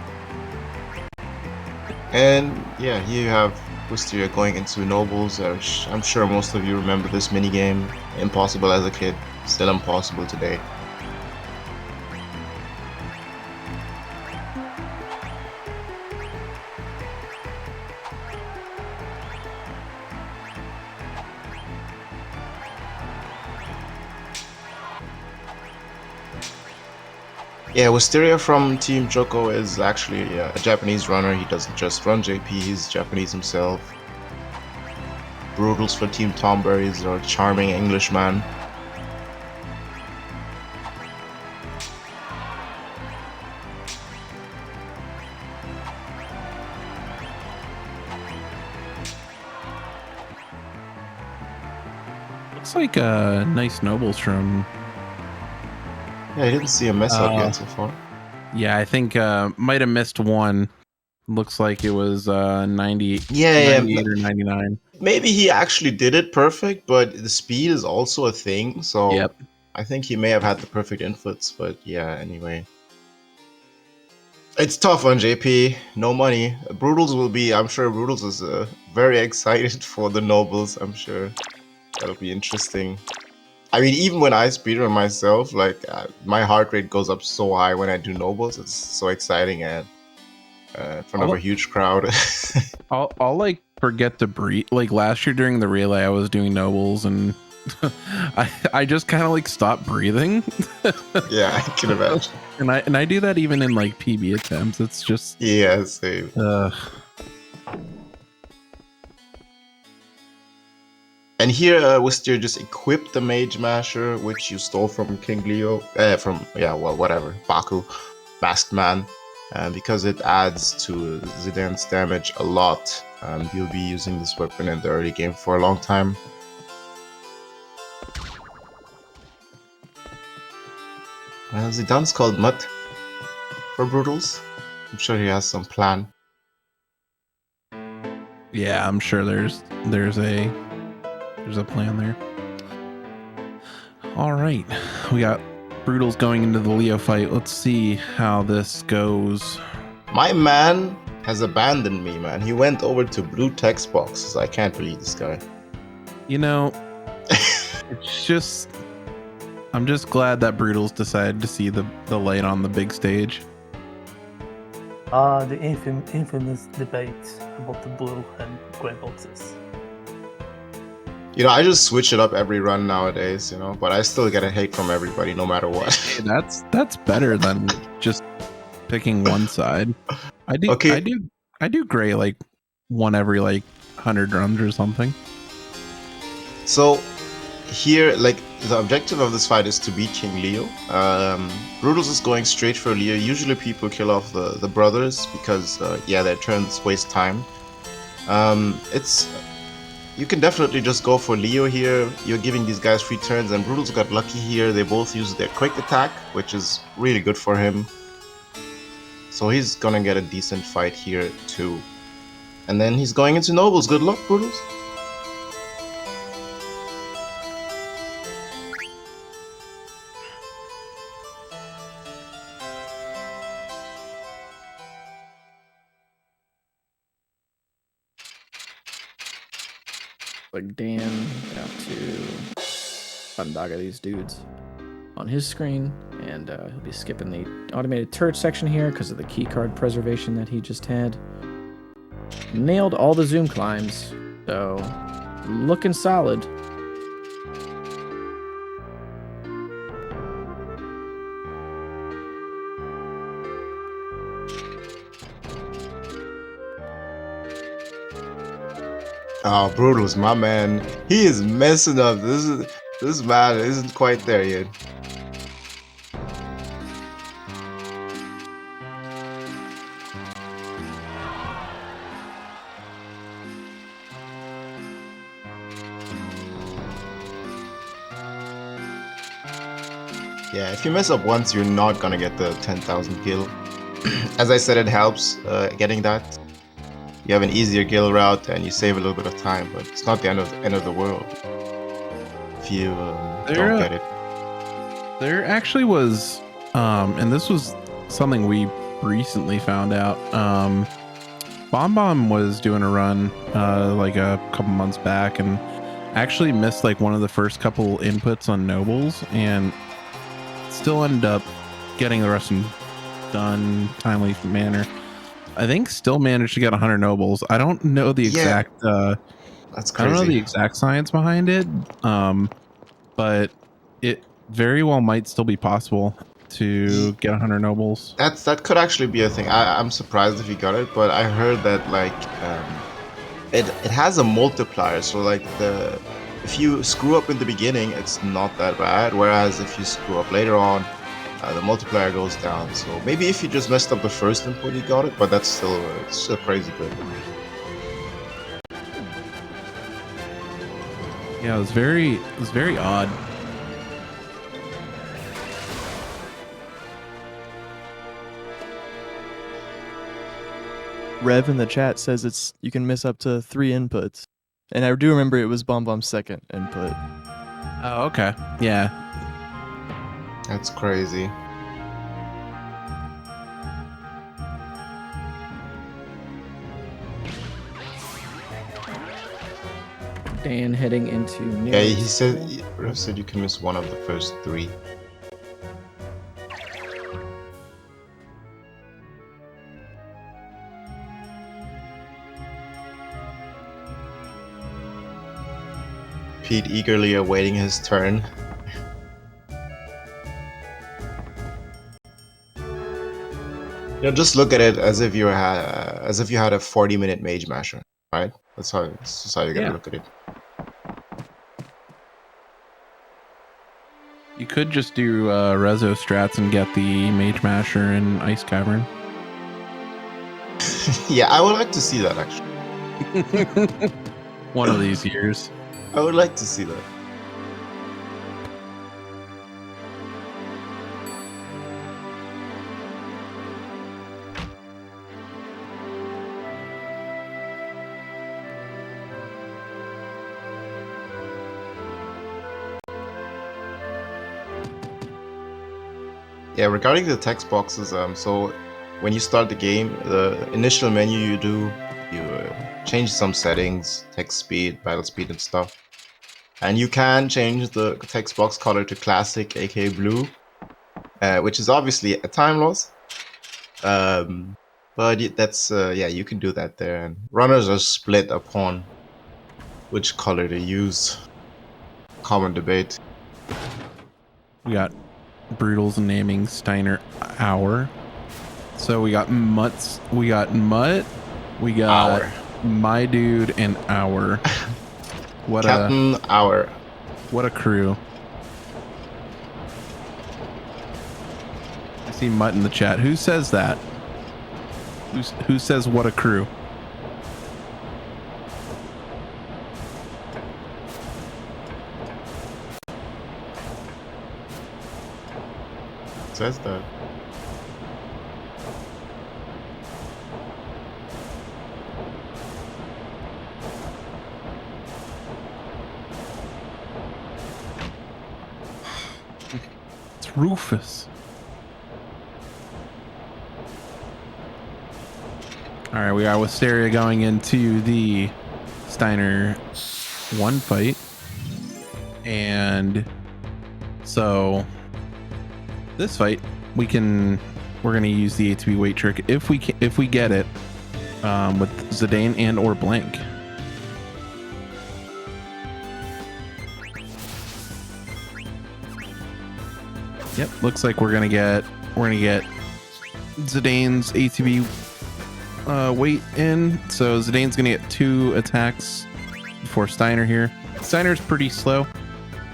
And yeah, here you have Wisteria going into Nobles. I'm sure most of you remember this minigame. Impossible as a kid, still impossible today. Yeah, Wisteria from Team Choco is actually a Japanese runner. He doesn't just run JP, he's Japanese himself. Brutals for Team Tonberry is our charming Englishman. Looks like nice nobles from. Yeah, I didn't see a mess up yet so far. Yeah, I think might have missed one. Looks like it was 90, Yeah, 98 or 99. Maybe he actually did it perfect, but the speed is also a thing, so Yep. I think he may have had the perfect inputs, but yeah, anyway. It's tough on JP, no money. Brutals will be, I'm sure Brutals is very excited for the nobles, I'm sure. That'll be interesting. I mean, even when I speedrun myself, like, my heart rate goes up so high when I do nobles, it's so exciting and in front of a huge crowd. I'll like forget to breathe. Like last year during the relay, I was doing nobles and I just kind of like stopped breathing. Yeah, I can imagine. And I do that even in like PB attempts. It's just yeah, same. And here, Wisteria just equipped the Mage Masher, which you stole from King Leo, whatever, Baku, Masked Man, because it adds to Zidane's damage a lot. You'll be using this weapon in the early game for a long time. Zidane's called Mutt for Brutals. I'm sure he has some plan. Yeah, I'm sure there's a plan there. All right, we got Brutals going into the Leo fight. Let's see how this goes. My man has abandoned me, man. He went over to blue text boxes. I can't believe this guy. You know, it's just, I'm just glad that Brutals decided to see the light on the big stage. The infamous debate about the blue and gray boxes. You know, I just switch it up every run nowadays, you know, but I still get a hate from everybody no matter what. Hey, that's better than just picking one side. I do gray like one every like 100 runs or something. So here, like, the objective of this fight is to beat King Leo. Brutals is going straight for Leo. Usually people kill off the brothers because their turns waste time. You can definitely just go for Leo here. You're giving these guys free turns, and Brutals got lucky here. They both use their quick attack, which is really good for him. So he's gonna get a decent fight here too. And then he's going into Nobles. Good luck, Brutals. Like Dan out to Bandaga these dudes on his screen, and he'll be skipping the automated turret section here because of the keycard preservation that he just had. Nailed all the zoom climbs, so looking solid. Oh, Brutals, my man. He is messing up. This man isn't quite there yet. Yeah, if you mess up once, you're not gonna get the 10,000 gil. As I said, it helps getting that. You have an easier gil route and you save a little bit of time, but it's not the end of the world if you don't get it. There actually was, and this was something we recently found out. Bomb was doing a run like a couple months back and actually missed like one of the first couple inputs on nobles and still ended up getting the rest of them done timely manner. I think still managed to get 100 nobles. I don't know the exact that's crazy. I don't know the exact science behind it, but it very well might still be possible. to get 100 nobles. That could actually be a thing. I'm surprised if he got it, but I heard that like it has a multiplier. So like if you screw up in the beginning, it's not that bad. Whereas if you screw up later on, the multiplier goes down. So maybe if you just messed up the first input, you got it. But that's still crazy good. Yeah, it was very odd. Rev in the chat says you can miss up to 3 inputs, and I do remember it was Bomb's second input. Oh, okay. Yeah. That's crazy. Dan heading into new. Yeah, he said Rev said you can miss one of the first 3. Pete eagerly awaiting his turn. Just look at it as if you had a 40-minute mage masher, right? That's how you're gonna look at it. You could just do Rezo strats and get the Mage Masher and Ice Cavern. Yeah, I would like to see that actually. One of these years. I would like to see that. Yeah, regarding the text boxes, so when you start the game, the initial menu you change some settings, text speed, battle speed and stuff. And you can change the text box color to classic, aka blue, which is obviously a time loss. But that's, yeah, you can do that there. And runners are split upon which color to use. Common debate. We got Brutals naming Steiner Hour. So we got Mutts, we got Mutt, we got Hour. My Dude and Hour. What Captain Hour. What a crew. I see Mutt in the chat. Who says that? Who says what a crew? Says that. It's Rufus. All right, we got Wisteria going into the Steiner 1 fight, and so this fight we're gonna use the ATB weight trick if we get it with Zidane and or Blank. Yep, looks like we're gonna get Zidane's ATB weight in. So Zidane's gonna get 2 attacks before Steiner here. Steiner's pretty slow,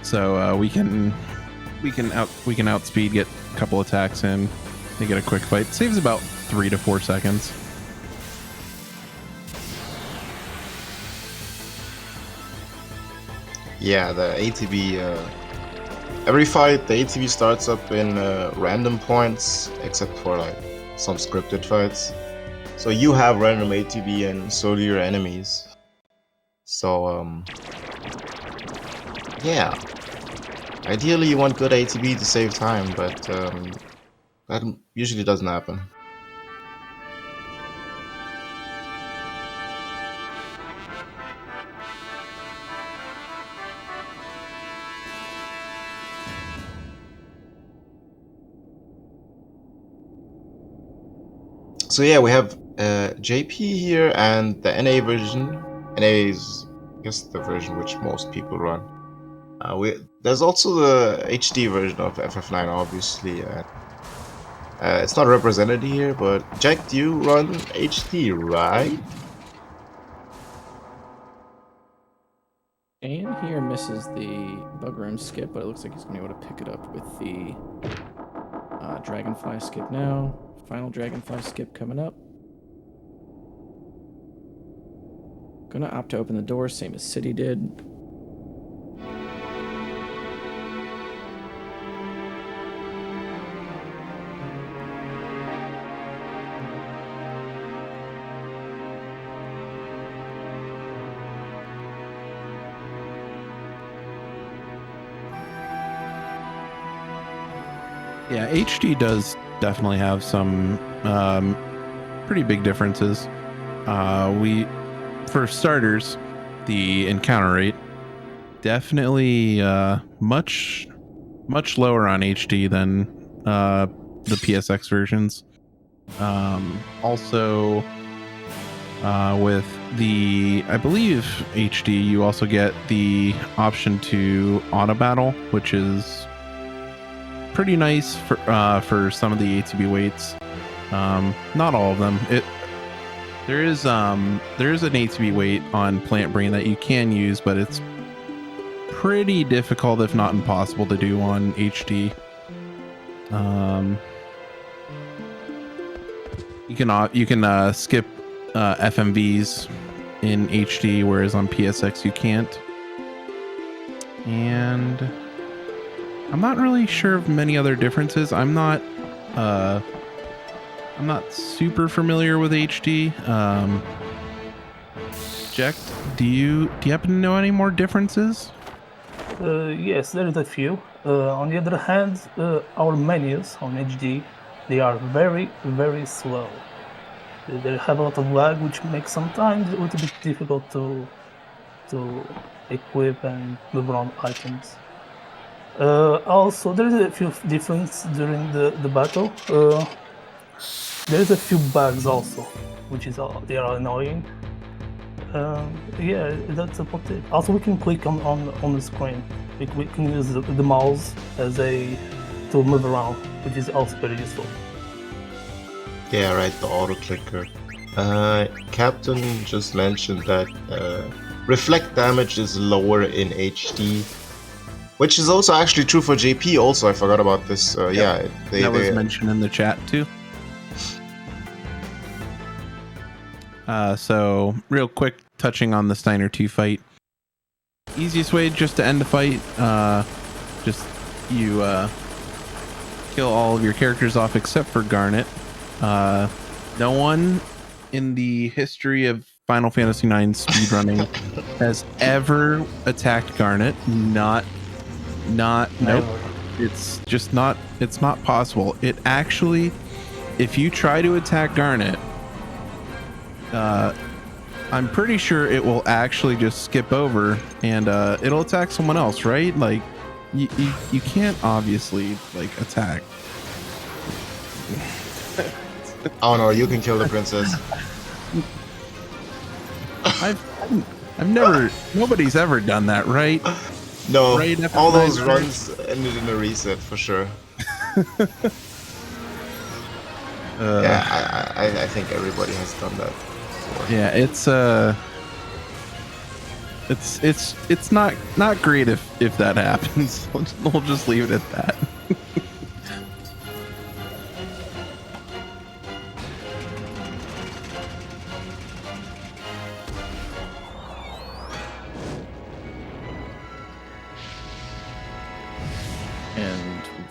so we can outspeed, get a couple attacks in, and get a quick fight. Saves about 3 to 4 seconds. Yeah, the ATB. Every fight, the ATB starts up in random points, except for like some scripted fights. So you have random ATB and so do your enemies. So yeah. Ideally you want good ATB to save time, but that usually doesn't happen. So yeah, we have JP here and the NA version. NA is, I guess, the version which most people run. There's also the HD version of FF9, obviously. It's not represented here, but Jack, do you run HD, right? And here misses the bug room skip, but it looks like he's going to be able to pick it up with the dragonfly skip now. Final dragonfly skip coming up. Gonna opt to open the door, same as City did. Yeah, HD does definitely have some pretty big differences. For starters, the encounter rate definitely much lower on HD than the PSX versions. Also, with the, I believe HD, you also get the option to auto battle, which is pretty nice for some of the ATB weights. Not all of them. There is an ATB weight on Plant Brain that you can use, but it's pretty difficult, if not impossible, to do on HD. You can skip FMVs in HD, whereas on PSX you can't. And I'm not really sure of many other differences. I'm not super familiar with HD. Jack, do you happen to know any more differences? Yes, there is a few. On the other hand, our menus on HD, they are very, very slow. They have a lot of lag, which makes sometimes a little bit difficult to equip and move around items. Also, there is a few differences during the battle. There is a few bugs also, which is they are annoying. Yeah, that's about it. Also, we can click on the screen. We can use the mouse as to move around, which is also very useful. Yeah, right, the auto clicker. Captain just mentioned that reflect damage is lower in HD, which is also actually true for JP. Also, I forgot about this. Yeah, that was mentioned in the chat too. So real quick, touching on the Steiner 2 fight. Easiest way just to end the fight, just you kill all of your characters off except for Garnet. No one in the history of Final Fantasy IX speedrunning has ever attacked Garnet. Nope. It's just not, it's not possible. It actually, if you try to attack Garnet, I'm pretty sure it will actually just skip over and it'll attack someone else, right? Like you can't obviously like attack. Oh no, you can kill the princess. I've never, nobody's ever done that, right? No, right all those runs ended in a reset for sure. Yeah, I think everybody has done that before. Yeah, it's not great if that happens. We'll just leave it at that.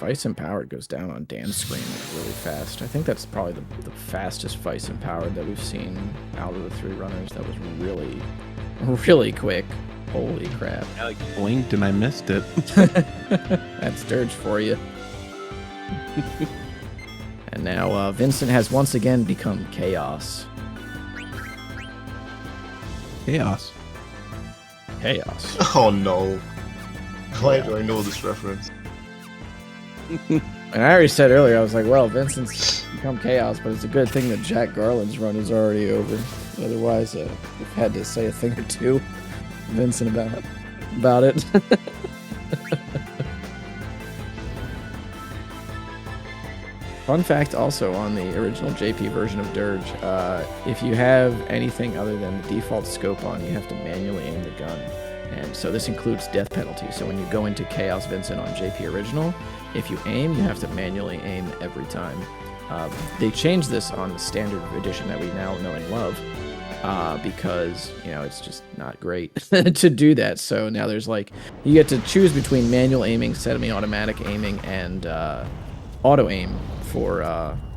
Vice Empowered goes down on Dan's screen really fast. I think that's probably the fastest Vice Empowered that we've seen out of the 3 runners. That was really, really quick. Holy crap. I like blinked and I missed it. That's Dirge for you. And now Vincent has once again become Chaos. Chaos. Chaos. Oh no. Why do I know this reference? And I already said earlier, I was like, well, Vincent's become Chaos, but it's a good thing that Jack Garland's run is already over. Otherwise, we've had to say a thing or two, Vincent, about it. Fun fact also on the original JP version of Dirge, if you have anything other than the default scope on, you have to manually aim the gun. And so this includes death penalty. So when you go into Chaos Vincent on JP original, if you aim, you have to manually aim every time. They changed this on the standard edition that we now know and love, because, you know, it's just not great to do that. So now there's like, you get to choose between manual aiming, semi-automatic aiming, and auto aim for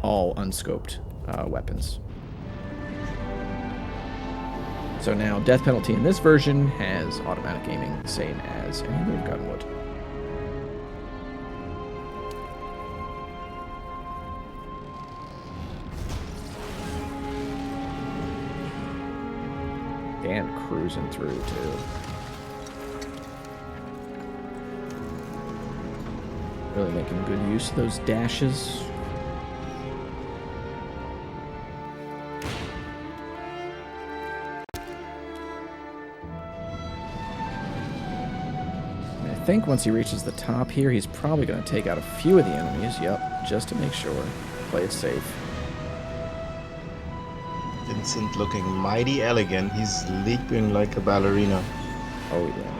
all unscoped weapons. So now death penalty in this version has automatic aiming, the same as any other gun would. Dan cruising through too. Really making good use of those dashes. And I think once he reaches the top here, he's probably going to take out a few of the enemies. Yep, just to make sure. Play it safe. Vincent looking mighty elegant. He's leaping like a ballerina. Oh yeah,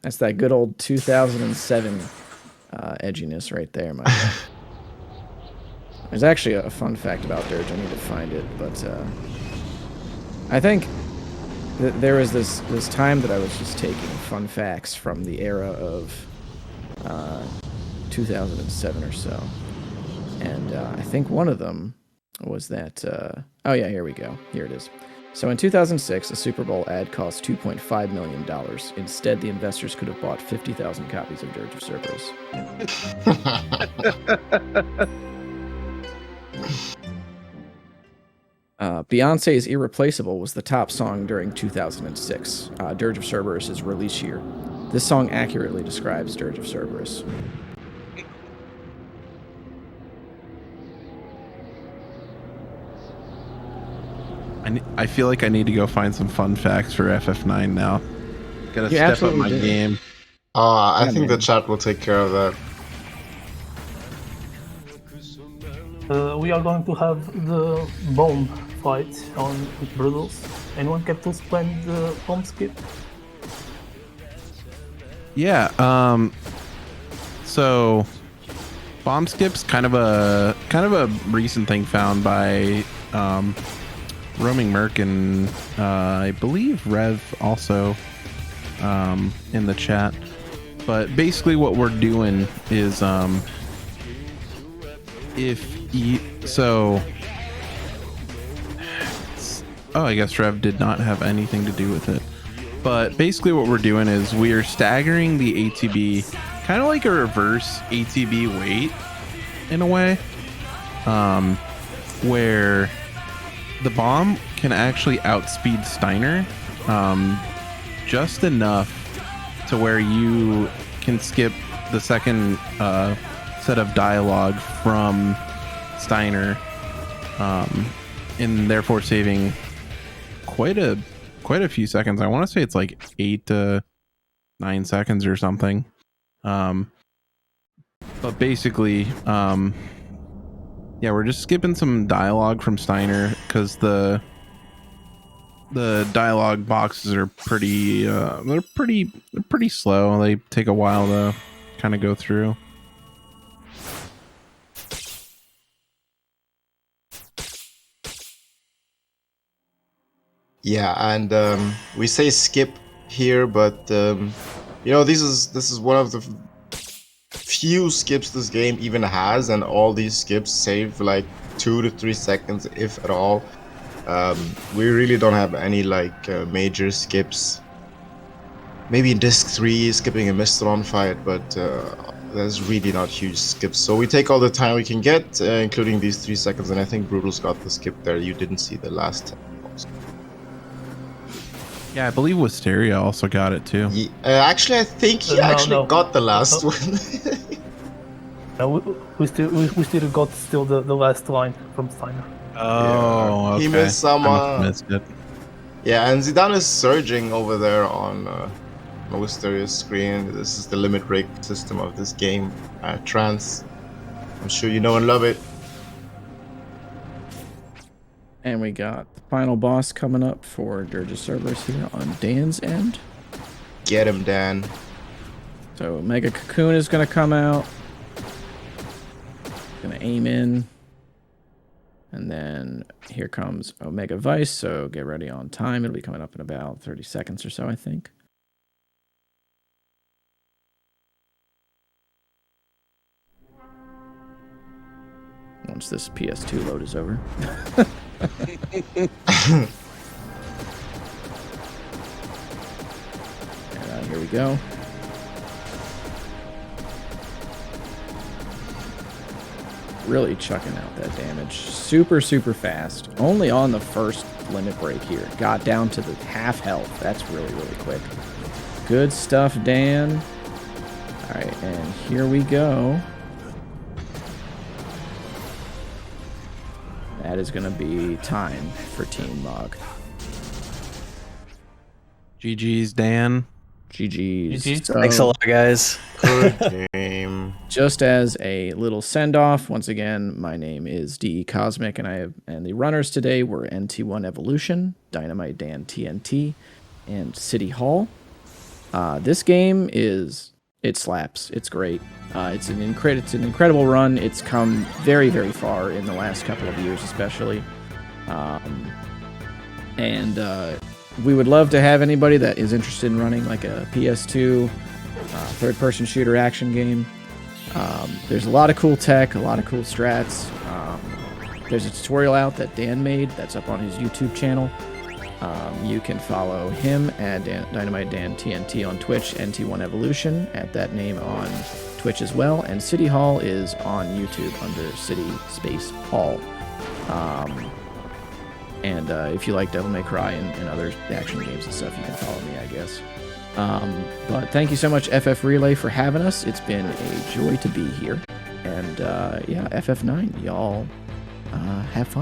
that's that good old 2007 edginess right there, my guy. There's actually a fun fact about Dirge. I need to find it, but I think there was this time that I was just taking fun facts from the era of 2007 or so, and I think one of them was that, oh yeah, here we go. Here it is. So in 2006, a Super Bowl ad cost $2.5 million. Instead, the investors could have bought 50,000 copies of Dirge of Cerberus. Beyonce's Irreplaceable was the top song during 2006, Dirge of Cerberus' release year. This song accurately describes Dirge of Cerberus. I feel like I need to go find some fun facts for FF9 now. Gotta step up my game. I think the chat will take care of that. We are going to have the bomb fight on with Brutals. Anyone get to spend the bomb skip? Yeah, so bomb skip's kind of a recent thing found by Roaming Merc and I believe Rev also in the chat. But basically what we're doing is I guess Rev did not have anything to do with it. But basically what we're doing is we are staggering the ATB, kind of like a reverse ATB weight in a way, where the bomb can actually outspeed Steiner just enough to where you can skip the second set of dialogue from Steiner, and therefore saving quite a few seconds. I want to say it's like 8 to 9 seconds or something. But basically, yeah, we're just skipping some dialogue from Steiner because the dialogue boxes are pretty they're pretty slow. They take a while to kind of go through. Yeah, and we say skip here, but you know, this is one of the few skips this game even has, and all these skips save like 2 to 3 seconds, if at all. We really don't have any like major skips. Maybe in Disc 3 skipping a Mistron fight, but there's really not huge skips. So we take all the time we can get, including these 3 seconds, and I think Brutal's got the skip there. You didn't see the last 10. Yeah, I believe Wisteria also got it too. Yeah, actually, I think he got the last one. No, we still got the last line from Steiner. Oh, okay. He missed some. Missed it. Yeah, and Zidane is surging over there on Wisteria's screen. This is the limit break system of this game. Trance I'm sure you know and love it. And we got the final boss coming up for Dirge of Cerberus here on Dan's end. Get him, Dan. So Mega Cocoon is going to come out. Going to aim in. And then here comes Omega Vice, so get ready on time. It'll be coming up in about 30 seconds or so, I think. Once this PS2 load is over. And here we go. Really chucking out that damage. Super, super fast. Only on the first limit break here. Got down to the half health. That's really, really quick. Good stuff, Dan. Alright, and here we go. That is going to be time for Team Mog. GG's, Dan. GG's. So, thanks a lot, guys. Good game. Just as a little send-off, once again, my name is DECosmic, and the runners today were NT1 Evolution, DynamiteDanTNT, and City Hall. This game it slaps. It's great. It's an incredible run. It's come very, very far in the last couple of years, especially. We would love to have anybody that is interested in running like a PS2 third-person shooter action game. There's a lot of cool tech, a lot of cool strats. There's a tutorial out that Dan made that's up on his YouTube channel. You can follow him at DynamiteDanTNT on Twitch, NT1 Evolution at that name on Twitch as well, and City Hall is on YouTube under City Space Hall. And if you like Devil May Cry and other action games and stuff, you can follow me, I guess. But thank you so much, FF Relay, for having us. It's been a joy to be here. And yeah, FF9, y'all have fun.